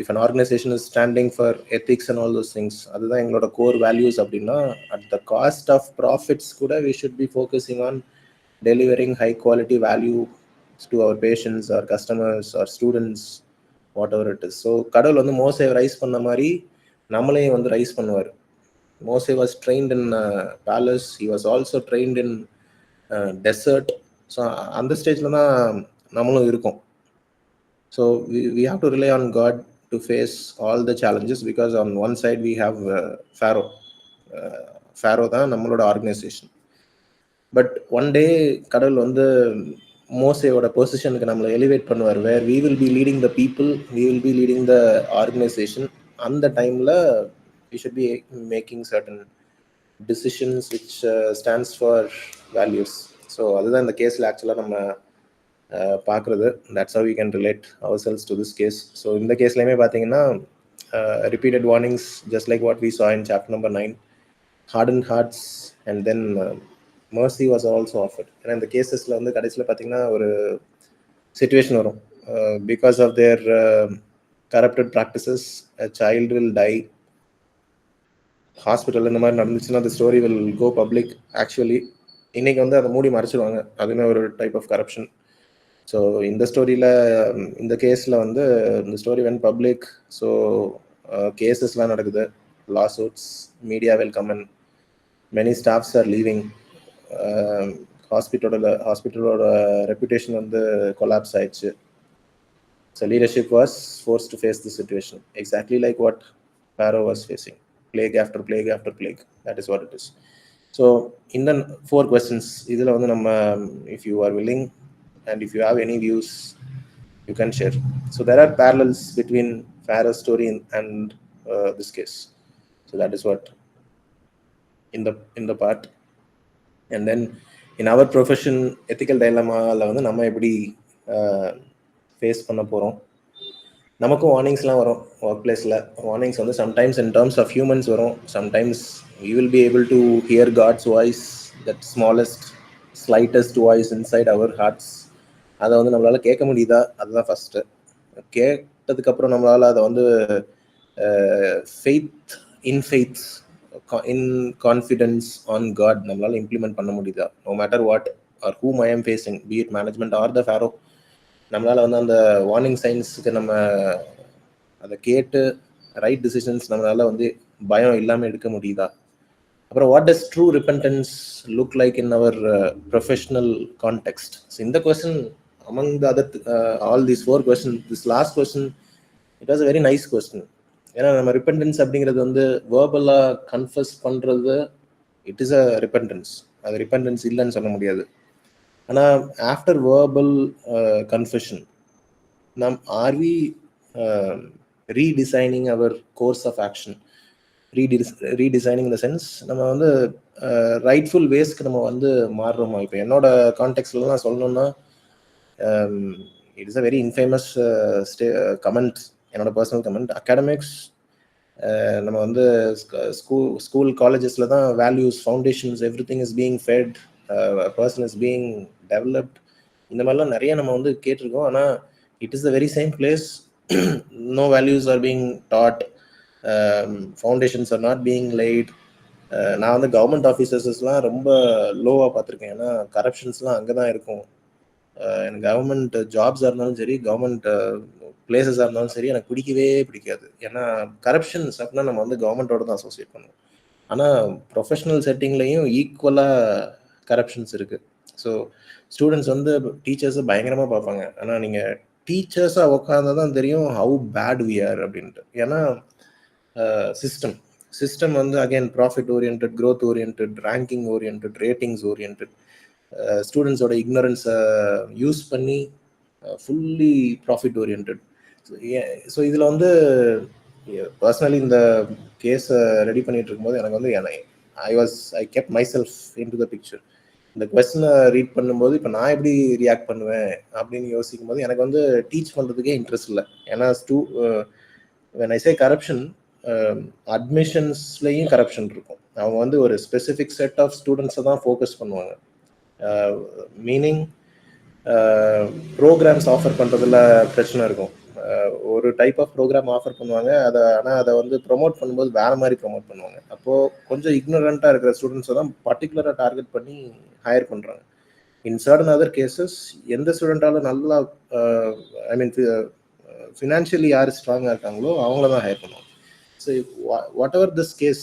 If an organization is standing for ethics and all those things, அதுதான் எங்களோட core values அப்படின்னா, at the cost of profits கூட we should be focusing on delivering high quality value to our patients, our customers, our students, whatever it is. So கடவுள் வந்து மோசே rice பண்ண மாதிரி நம்மளையும் வந்து ரைஸ் பண்ணுவார். மோசே was trained in palace, he was also trained in dessert. So அந்த ஸ்டேஜில் தான் நம்மளும் இருக்கோம். So we have to rely on God to face all the challenges, because on one side we have Pharaoh. Pharaoh தான் நம்மளோட organisation. But one day கடவுள் வந்து மோசேயோட பொசிஷனுக்கு நம்மளை எலிவேட் பண்ணுவார், where we will be leading the people, we will be leading the organization. அந்த டைமில் we should be making certain decisions which stands for values. So அதுதான் இந்த கேஸில் ஆக்சுவலாக நம்ம பார்க்குறது. That's how we can relate ourselves to this case. So இந்த கேஸ்லையுமே பார்த்தீங்கன்னா repeated warnings, just like what we saw in chapter number 9, hardened hearts, and then mercy was also offered. ஏன்னா இந்த கேசஸில் வந்து கடைசியில் பார்த்தீங்கன்னா ஒரு சிச்சுவேஷன் வரும், because of their corrupted practices a child will die. Hospital இந்த மாதிரி நடந்துச்சுன்னா the story will go public. Actually இன்னைக்கு வந்து அதை மூடி மறைச்சிடுவாங்க, அதுவுமே ஒரு டைப் ஆஃப் கரப்ஷன். ஸோ இந்த ஸ்டோரியில், இந்த கேஸில் வந்து இந்த ஸ்டோரி வென் பப்ளிக். ஸோ கேசஸ்லாம் நடக்குது, lawsuits, media will come and many staffs are leaving. ஹாஸ்பிட்டலோட ரெப்புடேஷன் வந்து கொலாப்ஸ் ஆயிடுச்சு. So leadership was force to face the situation, exactly like what Pharaoh was facing, plague after plague after plague. That is what it is. So in the 4 questions, இதில் வந்து நம்ம, if you are willing and if you have any views, you can share. So there are parallels between Pharaoh's story and this case. So that is what in the part. And then in our profession, ethical dilemma-ல வந்து நம்ம எப்படி face பண்ண போகிறோம். நமக்கும் வார்னிங்ஸ்லாம் வரும் work பிளேஸில். Warnings வந்து sometimes in terms of humans வரும், sometimes you will be able to hear God's voice, that smallest slightest voice inside our hearts. அதை வந்து நம்மளால் கேட்க முடியுதா, அதுதான் ஃபஸ்ட்டு. கேட்டதுக்கப்புறம் நம்மளால் அதை வந்து faith in confidence on God நம்மளால இம்ப்ளிமெண்ட் பண்ண முடியுதா, no matter what or whom I am facing, be it management or the Pharaoh. நம்மளால வந்து அந்த வார்னிங் சைன்ஸுக்கு நம்ம அதை கேட்டு ரைட் டிசிஷன்ஸ் நம்மளால வந்து பயம் இல்லாமல் எடுக்க முடியுதா. அப்புறம் what does true repentance look like in our professional context. So இந்த question among the other all these 4 questions, this last question, it was a very nice question. ஏன்னா நம்ம ரிப்பெண்டன்ஸ் அப்படிங்கிறது வந்து வேர்பலாக கன்ஃபஸ் பண்ணுறது, இட் இஸ் அ ரிப்பெண்டன்ஸ். அது repentance இல்லைன்னு சொல்ல முடியாது. ஆனால் after verbal confession are we redesigning our course of action, redesigning the sense நம்ம வந்து ரைட்ஃபுல் வேஸ்க்கு நம்ம வந்து மாறுறோமா. இப்போ என்னோட கான்டெக்ட்லாம் சொல்லணும்னா, it is a very infamous comment, என்னோட பர்சனல் கமெண்ட். அகாடமிக்ஸ் நம்ம வந்து ஸ்கூல் காலேஜஸில் தான் values, foundations, everything is being fed, person is being developed, இந்த மாதிரிலாம் நிறைய நம்ம வந்து கேட்டிருக்கோம். ஆனால் it is the very same place, no values are being taught, foundations are not being laid. நான் வந்து கவர்மெண்ட் ஆஃபீஸர்ஸ்லாம் ரொம்ப லோவாக பார்த்துருக்கேன், ஏன்னா கரப்ஷன்ஸ்லாம் அங்கே தான் இருக்கும். எனக்கு கவர்மெண்ட் ஜாப்ஸாக இருந்தாலும் சரி, கவர்மெண்ட் பிளேசஸாக இருந்தாலும் சரி, எனக்கு பிடிக்காது. ஏன்னா கரப்ஷன்ஸ் அப்படின்னா நம்ம வந்து கவர்மெண்ட்டோட தான் அசோசியேட் பண்ணுவோம். ஆனால் ப்ரொஃபஷனல் செட்டிங்லையும் ஈக்குவலாக கரப்ஷன்ஸ் இருக்குது. ஸோ ஸ்டூடெண்ட்ஸ் வந்து டீச்சர்ஸை பயங்கரமாக பார்ப்பாங்க. ஆனால் நீங்கள் டீச்சர்ஸாக உட்காந்தா தான் தெரியும் ஹவு பேட் வி ஆர் அப்படின்ட்டு. ஏன்னா சிஸ்டம் வந்து again profit orient, growth orient, ranking orient, ratings orient, ஸ்டூடெண்ட்ஸோட இக்னரன்ஸை யூஸ் பண்ணி ஃபுல்லி ப்ராஃபிட் ஓரியன்ட். ஸோ இதில் வந்து பர்சனலி இந்த கேஸை ரெடி பண்ணிட்டு இருக்கும்போது எனக்கு வந்து ஐ kept my self in to the picture. இந்த கொஸ்டினை ரீட் பண்ணும்போது இப்போ நான் எப்படி ரியாக்ட் பண்ணுவேன் அப்படின்னு யோசிக்கும் போது எனக்கு வந்து டீச் பண்ணுறதுக்கே இன்ட்ரெஸ்ட் இல்லை. ஏன்னா when I say corruption, அட்மிஷன்ஸ்லேயும் கரப்ஷன் இருக்கும். அவங்க வந்து ஒரு ஸ்பெசிஃபிக் செட் ஆஃப் ஸ்டூடெண்ட்ஸை தான் ஃபோக்கஸ் பண்ணுவாங்க. மீனிங் ப்ரோக்ராம்ஸ் ஆஃபர் பண்ணுறதுல பிரச்சனை இருக்கும். ஒரு டைப் ஆஃப் ப்ரோக்ராம் ஆஃபர் பண்ணுவாங்க, ஆனால் அதை வந்து ப்ரொமோட் பண்ணும்போது வேறு மாதிரி ப்ரொமோட் பண்ணுவாங்க. அப்போது கொஞ்சம் இக்னோரண்ட்டாக இருக்கிற ஸ்டூடெண்ட்ஸை தான் பர்டிகுலராக டார்கெட் பண்ணி ஹையர் பண்ணுறாங்க. இன் சர்டன் அதர் கேசஸ் எந்த ஸ்டூடெண்ட்டாலும் நல்லா ஃபினான்ஷியலி யார் ஸ்ட்ராங்காக இருக்காங்களோ அவங்கள தான் ஹையர் பண்ணுவாங்க. So whatever this case,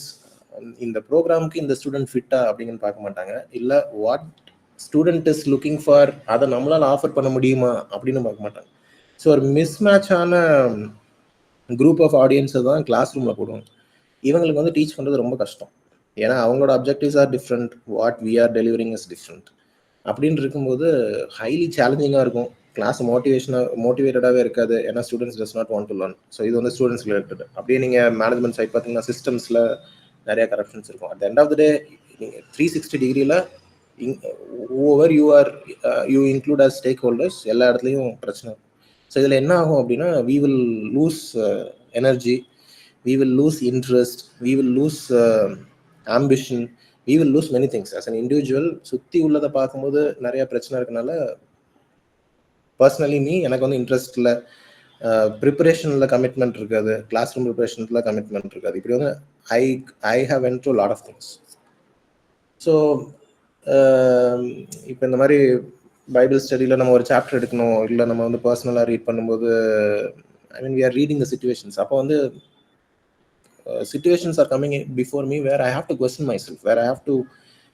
இந்த ப்ரோக்ராமுக்கு இந்த ஸ்டூடெண்ட் ஃபிட்டா அப்படிங்கன்னு பார்க்க மாட்டாங்க. இல்லை what student is looking for, அதை நம்மளால் ஆஃபர் பண்ண முடியுமா அப்படின்னு பார்க்க மாட்டாங்க. ஸோ ஒரு மிஸ்மேட்சான குரூப் ஆஃப் ஆடியன்ஸை தான் கிளாஸ் ரூமில் போடுவாங்க. இவங்களுக்கு வந்து டீச் பண்ணுறது ரொம்ப கஷ்டம். ஏன்னா அவங்களோட objectives are different, what we are delivering is different. அப்படின்னு இருக்கும்போது ஹைலி சேலஞ்சிங்காக இருக்கும். கிளாஸ் மோட்டிவேட்டடாகவே இருக்காது. ஏன்னா students does not want to learn. So இது வந்து ஸ்டூடெண்ட்ஸ் ரிலேட்டட். அப்படியே நீங்கள் மேனேஜ்மெண்ட் சைட் பார்த்தீங்கன்னா சிஸ்டம்ஸில் நிறைய கரப்ஷன்ஸ் இருக்கும். At the end of the day நீங்கள் 360 டிகிரியில் over you include us stakeholders எல்லா இடத்துலையும் பிரச்சனை. ஸோ இதில் என்ன ஆகும் அப்படின்னா we will lose energy, we will lose interest, we will lose ambition, we will lose many things as an individual. சுற்றி உள்ளதை பார்க்கும்போது நிறைய பிரச்சனை இருக்கனால பர்சனலி எனக்கு வந்து இன்ட்ரெஸ்ட் இல்லை, ப்ரிப்பரேஷனில் கமிட்மெண்ட் இருக்காது, கிளாஸ் ரூம் ப்ரிப்பரேஷனில் கமிட்மெண்ட் இருக்காது. இப்படி வந்து I have went through lot of things. So இப்போ இந்த மாதிரி பைபிள் ஸ்டடியில் நம்ம ஒரு சாப்டர் எடுக்கணும், இல்லை நம்ம வந்து பர்சனலாக ரீட் பண்ணும்போது we are reading the situations. அப்போ வந்து situations are coming before me where I have to question myself, where I have to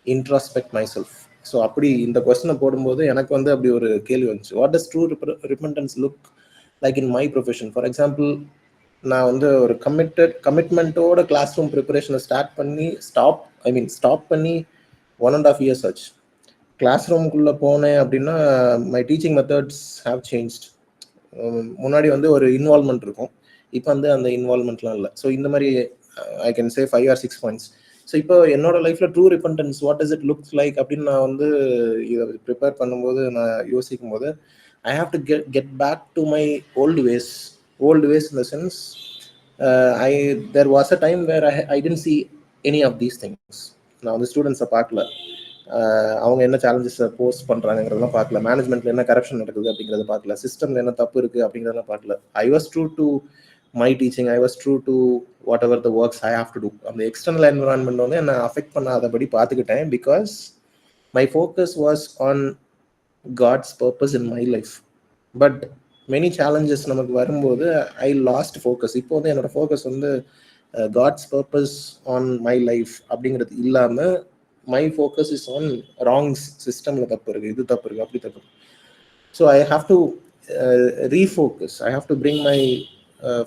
introspect myself. So அப்படி இந்த கொஸ்டினை போடும்போது எனக்கு வந்து அப்படி ஒரு கேள்வி வந்துச்சு, what does true repentance look like in my profession. For example, நான் வந்து ஒரு கமிட்மெண்ட்டோட கிளாஸ் ரூம் ப்ரிப்பரேஷனை ஸ்டார்ட் பண்ணி 1.5 years ஆச்சு. கிளாஸ் ரூமுக்குள்ளே போனேன் அப்படின்னா my teaching methods have changed. முன்னாடி வந்து ஒரு இன்வால்மெண்ட் இருக்கும், இப்போ வந்து அந்த இன்வால்மெண்ட்லாம் இல்லை. ஸோ இந்த மாதிரி I can say 5 or 6 points. So இப்போ என்னோட லைஃப்பில் true repentance what is it looks like அப்படின்னு நான் வந்து இதை ப்ரிப்பேர் பண்ணும்போது நான் யோசிக்கும் போது I have to get back to my old ways in the sense there was a time where I didn't see any of these things. நான் வந்து ஸ்டூடெண்ட்ஸை பார்க்கல, அவங்க என்ன சேலஞ்சஸை போஸ்ட் பண்ணுறாங்கிறதெல்லாம் பார்க்கல, மேனேஜ்மெண்ட்டில் என்ன கரப்ஷன் நடக்குது அப்படிங்கிறத பார்க்கல, சிஸ்டமில் என்ன தப்பு இருக்குது அப்படிங்கிறதெல்லாம் பார்க்கல. I was true to my teaching, I was true to whatever the works I have to do. அந்த external environment வந்து என்ன அஃபெக்ட் பண்ணாதபடி பார்த்துக்கிட்டேன், because my focus was on God's purpose in my life. But many challenges நமக்கு வரும்போது I lost focus. இப்போ வந்து என்னோட focus வந்து God's purpose on my life அப்படிங்கிறது இல்லாமல் my focus is on wrongs, சிஸ்டமில் தப்பு இருக்குது, இது தப்பு இருக்குது, அப்படி தப்பு. So I have to refocus. I have to bring my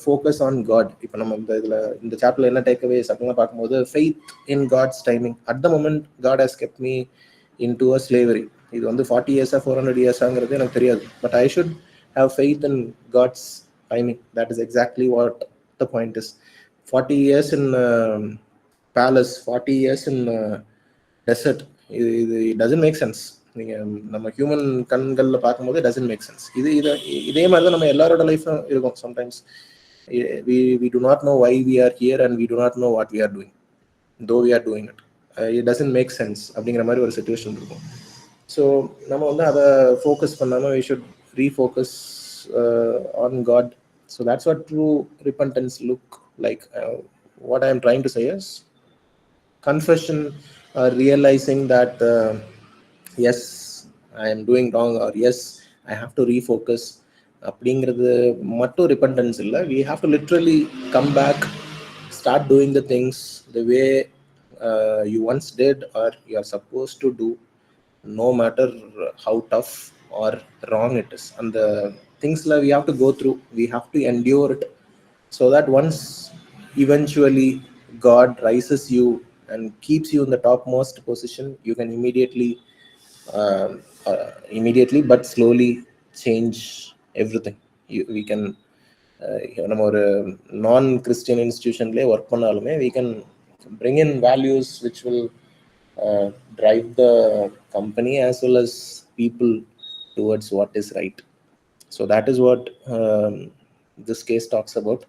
focus on God. இப்போ நம்ம இந்த சாப்டர்ல என்ன டேக்அவேஸ் அப்படின்னா பார்க்கும்போது faith in God's timing. At the moment God has kept me into a slavery. இது வந்து 40 years 400 years ஆங்கிறது எனக்கு தெரியாது, but I should have faith in God's timing. That is exactly what the point is. 40 years in palace, 40 years in desert, இது doesn't make sense. நீங்கள் நம்ம human கண்களில் பார்க்கும்போது doesn't make sense. இதே மாதிரி தான் நம்ம எல்லாரோட லைஃப்பும் இருக்கும். Sometimes we do not know why we are here and we do not know what we are doing, though we are doing it. It doesn't make sense அப்படிங்கிற மாதிரி ஒரு சிச்சுவேஷன் இருக்கும். ஸோ நம்ம வந்து அதை ஃபோக்கஸ் பண்ணாமல் we should refocus on God. So that's what true repentance look like. What I am trying to say is confession, realizing that yes, I am doing wrong, or yes, I have to refocus. அப்படிங்கிறது மட்டும் repentance இல்லை. We have to literally come back, start doing the things the way you once did or you are supposed to do, no matter how tough or wrong it is. And the things that we have to go through, we have to endure it, so that once eventually God rises you and keeps you in the topmost position, you can immediately but slowly change everything. We can நம்ம ஒரு நான் Christian இன்ஸ்டிடியூஷன்லேயே work பண்ணாலுமே we can bring in values which will drive the company as well as people towards what is right. So that is what this case talks about.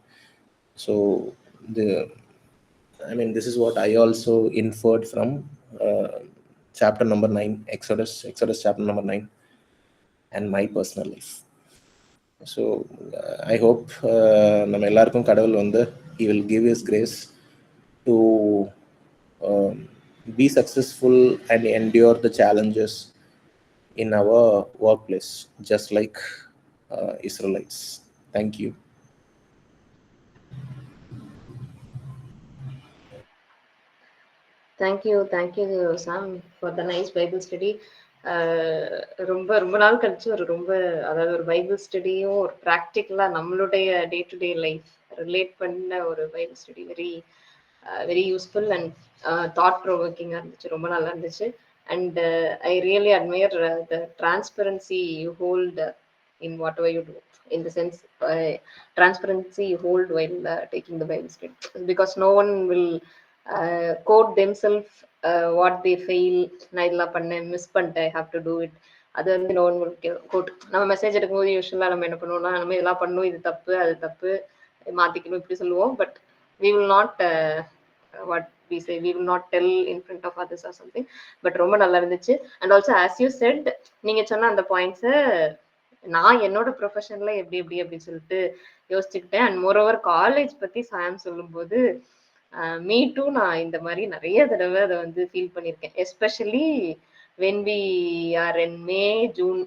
So this is what I also inferred from chapter number 9, Exodus chapter number 9, and my personal life. So I hope நம்ம எல்லாருக்கும் கடவுள் வந்து he will give his grace to be successful and endure the challenges in our workplace, just like Israelites. Thank you. Thank you, Sam, for the nice Bible study. ரொம்ப ரொம்ப நாள் கழிச்சு ரொம்ப அதாவது ஒரு பைபிள் ஸ்டடியும் ஒரு ப்ராக்டிக்கலா நம்மளுடைய day to day life relate பண்ண ஒரு Bible study very useful and thought ப்ரொவோக்கிங்காக இருந்துச்சு. ரொம்ப நல்லா இருந்துச்சு. And I really admire the transparency you hold in whatever you do, in the sense transparency you hold while taking the Bible study, because no one will quote themselves what they feel. நான் இதெல்லாம் பண்ணேன், miss பண்ணிட்டேன், ஐ have to do it. அது வந்து no one will code. நம்ம message எடுக்கும்போது யூஸ்வலாக நம்ம என்ன பண்ணுவோம்னா, நம்ம இதெல்லாம் பண்ணணும், இது தப்பு, அது தப்பு, மாற்றிக்கணும், இப்படி சொல்லுவோம். But we will not what we say, we will not tell in front of others or something. But ரொம்ப நல்லா இருந்துச்சு. And also as you said, நீங்க சொன்ன அந்த பாயிண்ட்ஸை நான் என்னோட ப்ரொஃபஷன்ல எப்படி எப்படி அப்படின்னு சொல்லிட்டு யோசிச்சுக்கிட்டேன். அண்ட் மோரோவர் காலேஜ் பத்தி சாம் சொல்லும்போது மீ டூ, நான் இந்த மாதிரி நிறைய தடவை அதை வந்து ஃபீல் பண்ணியிருக்கேன். Especially when we are in May, June,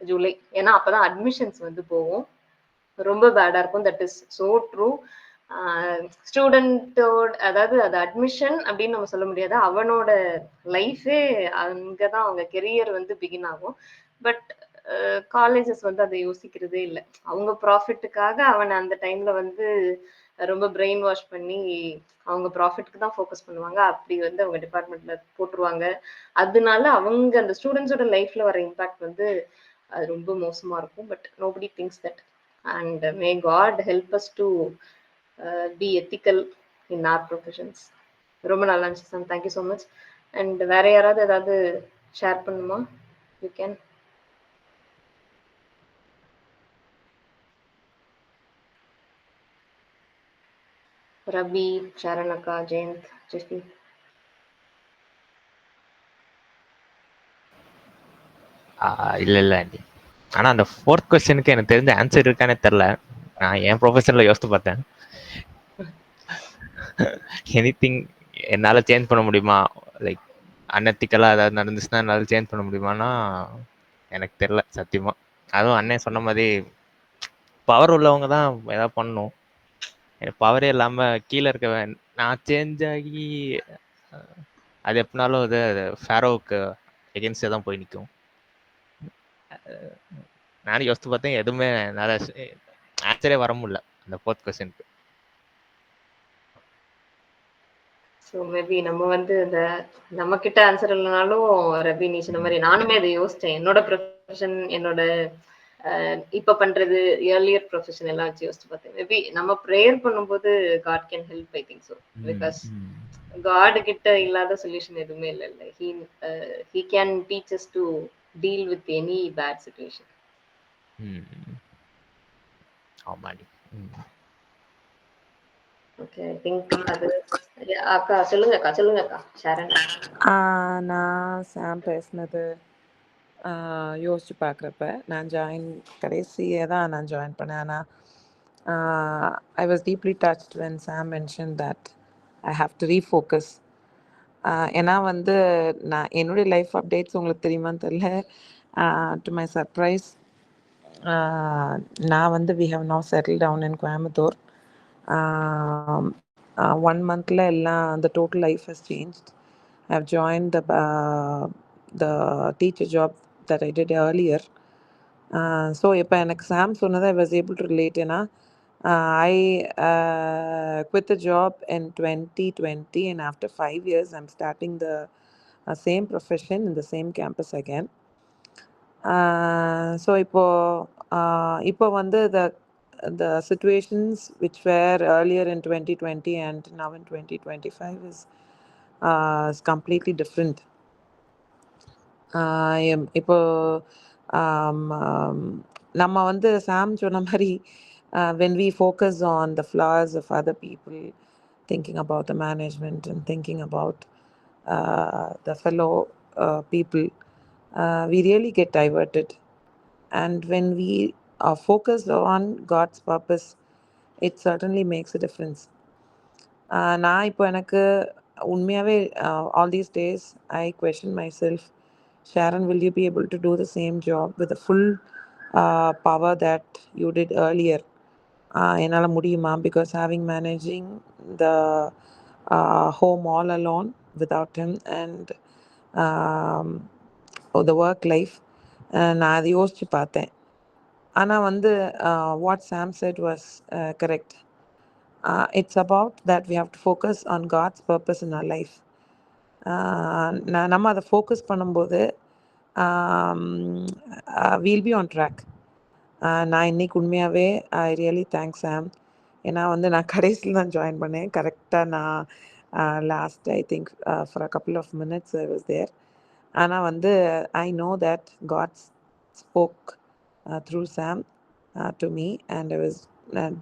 July. ஏன்னா அப்பதான் அட்மிஷன்ஸ் வந்து போகும், ரொம்ப பேடா இருக்கும். That is so true. ஸ்டூடெண்டோட, அதாவது அது அட்மிஷன் அப்படின்னு நம்ம சொல்ல முடியாது, அவனோட லைஃபே அங்கதான் அவங்க கெரியர் வந்து பிகின் ஆகும். பட் காலேஜஸ் வந்து அதை யோசிக்கிறதே இல்லை. அவங்க ப்ராஃபிட்டுக்காக அவனை அந்த டைம்ல வந்து ரொம்ப பிரெயின் வாஷ் பண்ணி அவங்க ப்ராஃபிட்க்கு தான் ஃபோக்கஸ் பண்ணுவாங்க. அப்படி வந்து அவங்க டிபார்ட்மெண்ட்ல போட்டுருவாங்க. அதனால அவங்க அந்த ஸ்டூடெண்ட்ஸோட லைஃப்ல வர இம்பாக்ட் வந்து அது ரொம்ப மோசமா இருக்கும். But nobody thinks that. And may God help us to be ethical in our professions. ரொம்ப நல்லா இருந்துச்சு சார், தேங்க்யூ ஸோ மச். அண்ட் வேற யாராவது ஏதாவது ஷேர் பண்ணுமா? You can. ரவி, ஷரணக்கா, ஜெயந்த், ஜெஸ்டி. இல்லை ஆண்டி. ஆனால் அந்த ஃபோர்த் கொஸ்டினுக்கு எனக்கு தெரிஞ்ச ஆன்சர் இருக்கானே தெரில. நான் என் ப்ரொஃபஷனில் யோசித்து பார்த்தேன். எனிதிங் என்னால் சேஞ்ச் பண்ண முடியுமா, லைக் அன்எத்திக்கலாக ஏதாவது நடந்துச்சுன்னா என்னால் சேஞ்ச் பண்ண முடியுமானா எனக்கு தெரில சத்தியமாக. அதுவும் அண்ணன் சொன்ன மாதிரி பவர் உள்ளவங்க தான் ஏதாவது பண்ணணும். எனக்கு பவரே இல்லாமல் கீழே இருக்க நான் சேஞ்ச் ஆகி அது எப்படினாலும் அது ஃபேரோவுக்கு எகென்ஸ்டாக தான் போய் நிற்கும். நானும் யோசித்து பார்த்தேன், எதுவுமே என்னால் ஆன்சரே வர முடியல அந்த ஃபோர்த் கொஸ்டினுக்கு. ஸோ மேபி நம்ம வந்து இந்த நம்ம கிட்ட ஆன்சர் இல்லைனாலும் ரவி நீ சொன்ன மாதிரி நானுமே அதை யோசிச்சேன். என்னோட ப்ரொஃபஷன், என்னோட இப்ப பண்றது, ஏர்லியர் ப்ரொஃபஷன் எல்லாம் வச்சு யோசிச்சு பார்த்தேன். மேபி நம்ம ப்ரேயர் பண்ணும்போது God can help, I think so. Because God கிட்ட இல்லாத சொல்யூஷன் எதுவுமே இல்லை. He can teach us to deal with any bad situation. ஆமாடி. ஓகே, ஐ திங்க் அது அக்கா சொல்லுங்கக்கா ஷரண். நான் சாம் பேசினது யோசிச்சு பார்க்குறப்ப நான் கடைசியாக தான் நான் ஜாயின் பண்ணேன். ஆனால் I was deeply touched when Sam mention that I have to refocus. ஏன்னா வந்து நான் என்னுடைய லைஃப் அப்டேட்ஸ் உங்களுக்கு தெரியுமான்னு தெரியல. டு மை சர்ப்ரைஸ், நான் வந்து we have now settle down in Coimbatore. 1 monthல எல்லாம் the total life has changed. I have joined the teacher job that I did earlier. So இப்போ எனக்கு சாம் சொன்னதை I was able to relate. ஏன்னா I quit the job in 2020 and after 5 years I'm starting the same profession in the same campus again. So இப்போ வந்து the situations which were earlier in 2020 and now in 2025 is completely different. இப்போ நம்ம வந்து சாம் சொன்ன மாதிரி when we focus on the flaws of other people, thinking about the management and thinking about the fellow people, we really get diverted. And when we are focused on God's purpose, it certainly makes a difference. நான் இப்போ எனக்கு உண்மையாகவே all these days I question myself, Sharon, will you be able to do the same job with the full power that you did earlier? என்னால் முடியுமா? Because having managing the home all alone without him and the work life, நான் அதை யோசித்து பார்த்தேன். ஆனால் வந்து what Sam said was correct. It's about that we have to focus on God's purpose in our life. நம்ம அதை focus பண்ணும்போது we'll be on track. நான் இன்னைக்கு உண்மையாகவே ஐ ரியலி தேங்க்ஸ் சாம். ஏன்னா வந்து நான் கடைசியில் தான் ஜாயின் பண்ணேன். கரெக்டாக நான் last I think for a couple of minutes I was there. ஆனால் வந்து I know that God spoke through Sam to me, and I was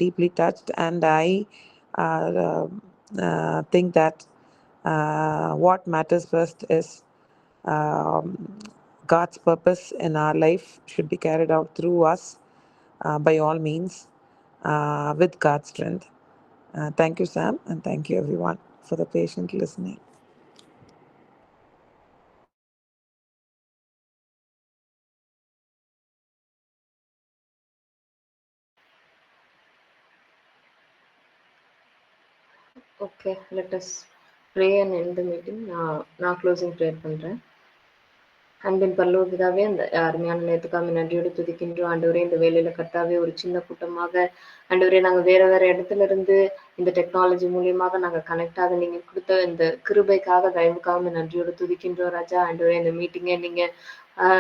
deeply touched, and I think that what matters first is God's purpose in our life should be carried out through us by all means with God's strength. Thank you, Sam, and thank you everyone for the patient listening. Okay, let us pray and end the meeting. நான் closing prayer பண்ணுறேன். அன்பின் பரலோக பிதாவே, அந்த அருமையான நேரத்துக்காக நன்றியோடு துதிக்கின்றோம். ஆண்டவரே, இந்த வேலையில கர்த்தாவே ஒரு சின்ன கூட்டமாக ஆண்டவரே நாங்கள் வேற வேற இடத்துல இருந்து இந்த டெக்னாலஜி மூலியமாக நாங்கள் கனெக்ட் ஆக நீங்க கொடுத்த இந்த கிருபைக்காக தயவுக்காக நன்றியோடு துதிக்கின்றோம் ராஜா. ஆண்டவரே, இந்த மீட்டிங்கை நீங்க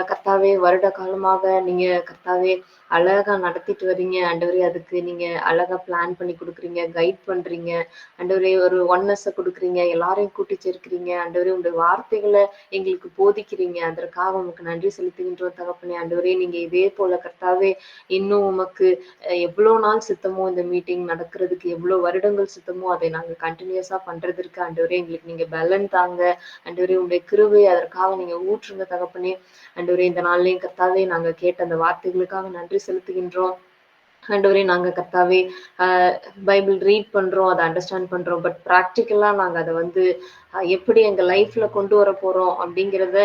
கர்த்தாவே வருட காலமாக நீங்க கர்த்தாவே அழகா நடத்திட்டு வர்றீங்க ஆண்டவரே. அதுக்கு நீங்க அழகா பிளான் பண்ணி கொடுக்குறீங்க, கைட் பண்றீங்க ஆண்டவரே. ஒரு ஒன்னஸை கொடுக்குறீங்க, எல்லாரையும் கூட்டி சேர்க்கிறீங்க ஆண்டவரே. உங்களுடைய வார்த்தைகளை எங்களுக்கு போதிக்கிறீங்க. அதற்காக உமக்கு நன்றி செலுத்துகின்றோம் தகப்பனே. ஆண்டவரே, நீங்க இதே போல கர்த்தாவே இன்னும் உமக்கு எவ்வளோ நாள் சித்தமோ இந்த மீட்டிங் நடக்கிறதுக்கு, எவ்வளோ வருடங்கள் சித்தமோ அதை நாங்கள் கண்டினியூஸா பண்றதற்கு ஆண்டவரே எங்களுக்கு நீங்க பலன் தாங்க ஆண்டவரே. உங்களுடைய கிருபை அதற்காக நீங்க ஊற்றுங்க தகப்பனே. ஆண்டவரே, இந்த நாள்லையும் கர்த்தாவே நாங்க கேட்ட அந்த வார்த்தைகளுக்காக நன்றி செலுத்துகின்றோம் ஆண்டவரே. நாங்க கர்த்தாவே பைபிள் ரீட் பண்றோம், அதை அண்டர்ஸ்டாண்ட் பண்றோம், பட் ப்ராக்டிக்கலா நாங்க அதை வந்து எப்படி எங்க லைஃப்ல கொண்டு வர போறோம் அப்படிங்கிறத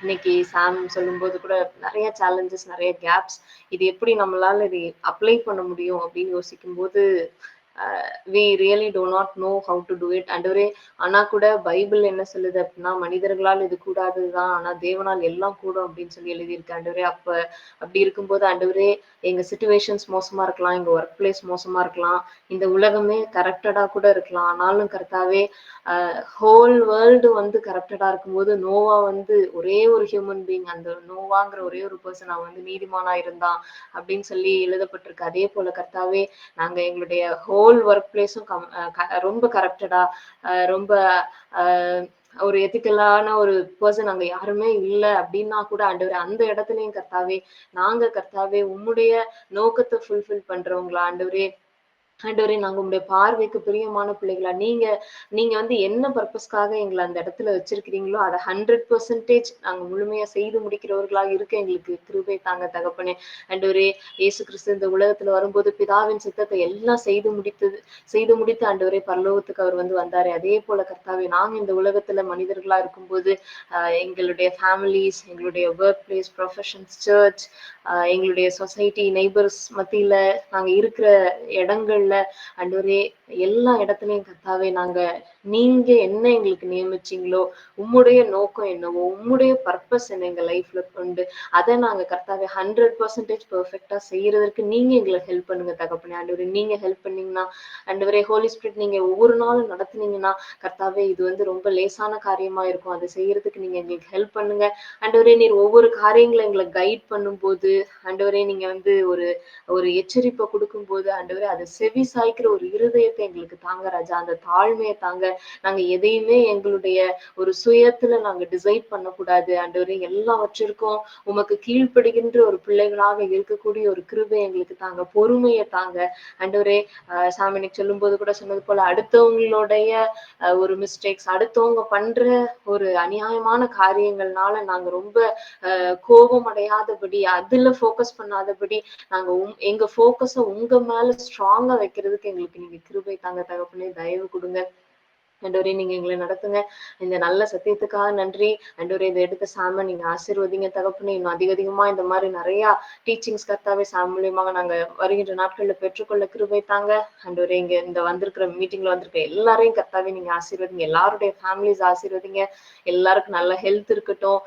இன்னைக்கு சாம் சொல்லும்போது கூட நிறைய சேலஞ்சஸ், நிறைய கேப்ஸ், இது எப்படி நம்மளால இது அப்ளை பண்ண முடியும் அப்படின்னு யோசிக்கும் போது we really do not know how to do it ஆண்டவரே. ஆனா கூட பைபிள் என்ன சொல்லுது அப்படின்னா, மனிதர்களால் இது கூடாதுதான், ஆனா தேவனால் எல்லாம் கூடும் அப்படின்னு சொல்லி எழுதியிருக்கு ஆண்டவரே. அப்படி இருக்கும்போது ஆண்டவரே, எங்க சிச்சுவேஷன்ஸ் மோசமா இருக்கலாம், எங்க ஒர்க் பிளேஸ் மோசமா இருக்கலாம், இந்த உலகமே கரப்டடா கூட இருக்கலாம். ஆனாலும் கர்த்தாவே ஹோல் வேர்ல்டு வந்து கரப்டடா இருக்கும்போது நோவா வந்து ஒரே ஒரு ஹியூமன் பீயிங், அந்த நோவாங்கிற ஒரே ஒரு பர்சன் அவன் வந்து நீதிமானா இருந்தான் அப்படின்னு சொல்லி எழுதப்பட்டிருக்கு. அதே போல கர்த்தாவே, நாங்க எங்களுடைய ஹோல் ஒர்க் பிளேஸும் ரொம்ப கரப்டடா, ரொம்ப ஒரு எத்திக்கலான ஒரு பர்சன் அங்க யாருமே இல்லை அப்படின்னா கூட ஆண்டவரே, அந்த இடத்துலயும் கர்த்தாவே நாங்க கர்த்தாவே உம்முடைய நோக்கத்தை ஃபுல்ஃபில் பண்றவங்களா ஆண்டவரே. ஆண்டவரே, நாங்க உங்களுடைய பார்வைக்கு பிரியமான பிள்ளைகளா, நீங்க வந்து என்ன பர்பஸ்க்காக எங்களை அந்த இடத்துல வச்சிருக்கிறீங்களோ அதை 100% நாங்க முழுமையா செய்து முடிக்கிறவர்களாக இருக்க எங்களுக்கு கிருபை தாங்க தகப்பனே. ஆண்டவரே, இயேசு கிறிஸ்து இந்த உலகத்துல வரும்போது பிதாவின் சித்தத்தை எல்லாம் செய்து முடித்து ஆண்டவரே பரலோகத்துக்கு அவர் வந்து வந்தாரு. அதே போல கர்த்தாவே, நாங்க இந்த உலகத்துல மனிதர்களா இருக்கும்போது எங்களுடைய ஃபேமிலிஸ், எங்களுடைய ஒர்க் பிளேஸ், ப்ரொஃபஷன்ஸ், சர்ச், எங்களுடைய சொசைட்டி, நெய்பர்ஸ் மத்தியில நாங்க இருக்கிற இடங்கள்ல ஆண்டவரே, எல்லா இடத்துலயும் கர்த்தாவே நீங்க என்ன எங்களுக்கு நியமிச்சீங்களோ, உம்முடைய நோக்கம் என்னவோ, உம்முடைய பர்பஸ் என்ன எங்க லைஃப்ல கொண்டு அதை நாங்க கர்த்தாவே 100% பெர்ஃபெக்டா செய்யறதற்கு நீங்க எங்களுக்கு ஹெல்ப் பண்ணுங்க தகப்பனே. ஆண்டவரே, நீங்க ஹெல்ப் பண்ணீங்கன்னா ஆண்டவரே, ஹோலி ஸ்பிரிட் நீங்க ஒவ்வொரு நாளும் நடத்துனீங்கன்னா கர்த்தாவே இது வந்து ரொம்ப லேசான காரியமா இருக்கும். அதை செய்யறதுக்கு நீங்க எங்களுக்கு ஹெல்ப் பண்ணுங்க ஆண்டவரே. நீர் ஒவ்வொரு காரியங்களை எங்களை கைட் பண்ணும்போது ஆண்டவரே, நீங்க வந்து ஒரு எச்சரிப்பை கொடுக்கும் இருக்கும்போது ஆண்டவரே அதை செவி சாய்க்கிற ஒரு இருதயத்தை எங்களுக்கு தாங்க ராஜா, அந்த தாழ்மையை தாங்க. நாங்க எதையுமே எங்களுடைய ஒரு சுயத்துல நாங்க டிசைட் பண்ணக்கூடாது ஆண்டவரே, எல்லாவற்றிற்கும் உமக்கு கீழ்ப்படுகின்ற ஒரு பிள்ளைகளாக இருக்கக்கூடிய ஒரு கிருபை எங்களுக்கு தாங்க, பொறுமையை தாங்க ஆண்டவரே. சாமினிக்கு சொல்லும் போது கூட சொன்னது போல அடுத்தவங்களுடைய ஒரு மிஸ்டேக்ஸ், அடுத்தவங்க பண்ற ஒரு அநியாயமான காரியங்கள்னால நாங்க ரொம்ப கோபம் அடையாதபடி, அதுல ஃபோக்கஸ் பண்ணாதபடி, நாங்க எங்க ஃபோக்கஸ உங்க மேல ஸ்ட்ராங்கா வைக்கிறதுக்கு எங்களுக்கு நீங்க கிருபை தாங்க தகப்பனே, தயவு கொடுங்க ஆண்டவரே. நீங்க எங்களை நடத்துங்க. இந்த நல்ல சத்தியத்துக்காக நன்றி ஆண்டவரே. இதை எடுத்த சாம நீங்க ஆசீர்வதிங்க தகப்பனே. இன்னும் அதிகமா இந்த மாதிரி நிறைய டீச்சிங்ஸ் கர்த்தாவே சாம் மூலியமாக நாங்க வருகின்ற நாட்கள்ல பெற்றுக்கொள்ள கிருபை தாங்க ஆண்டவரே. இங்க இந்த வந்திருக்கிற மீட்டிங்ல வந்திருக்க எல்லாரையும் கர்த்தாவே நீங்க ஆசீர்வதிங்க, எல்லாருடைய ஃபேமிலிஸ் ஆசீர்வதிங்க. எல்லாருக்கும் நல்ல ஹெல்த் இருக்கட்டும்,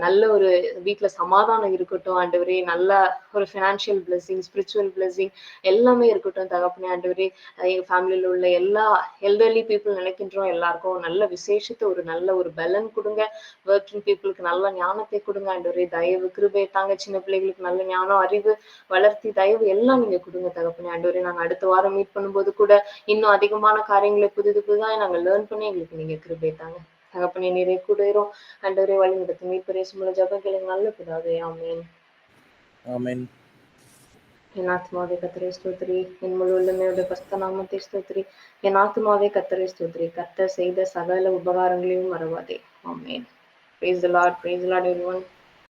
நல்ல ஒரு வீட்டுல சமாதானம் இருக்கட்டும் ஆண்டவரே. நல்ல ஒரு ஃபினான்ஷியல் பிளெஸிங், ஸ்பிரிச்சுவல் பிளெஸிங் எல்லாமே இருக்கட்டும் தகப்பனே ஆண்டவரே. எங்க ஃபேமிலியில உள்ள எல்லா எல்டர்லி பீப்புள் நினைக்கின்றோம் எல்லாருக்கும் நல்ல விசேஷத்தை ஒரு நல்ல ஒரு பலன் கொடுங்க. ஒர்க்கிங் பீப்புளுக்கு நல்ல ஞானத்தை கொடுங்க ஆண்டவரே. தயவு கிருபை தாங்க. சின்ன பிள்ளைகளுக்கு நல்ல ஞானம், அறிவு வளர்த்தி, தயவு எல்லாம் நீங்க கொடுங்க தகப்பனே ஆண்டவரே. நாங்க அடுத்த வாரம் மீட் பண்ணும்போது கூட இன்னும் அதிகமான காரியங்களை புதுதா நாங்க லேர்ன் பண்ணி எங்களுக்கு நீங்க கிருபை தாங்க தகப்பனே. நீரே கூடுகிறோம் ஆண்டவரே. வழி நடத்தும் மீட்பரே சுமல ஜபம் கேளுங்க நல்ல பிதாவே. ஆமென். ஆமென். என் ஆத்மாவே கர்த்தரை ஸ்தோத்திரி, என் முழு உள்ளமையோட பரிசுத்த நாமத்தை ஸ்தோத்திரி. என் ஆத்மாவே கர்த்தரை ஸ்தோத்திரி, கர்த்தர் செய்த சகல உபகாரங்களையும் மறவாதே. ஆமென். Praise the Lord, praise the Lord everyone.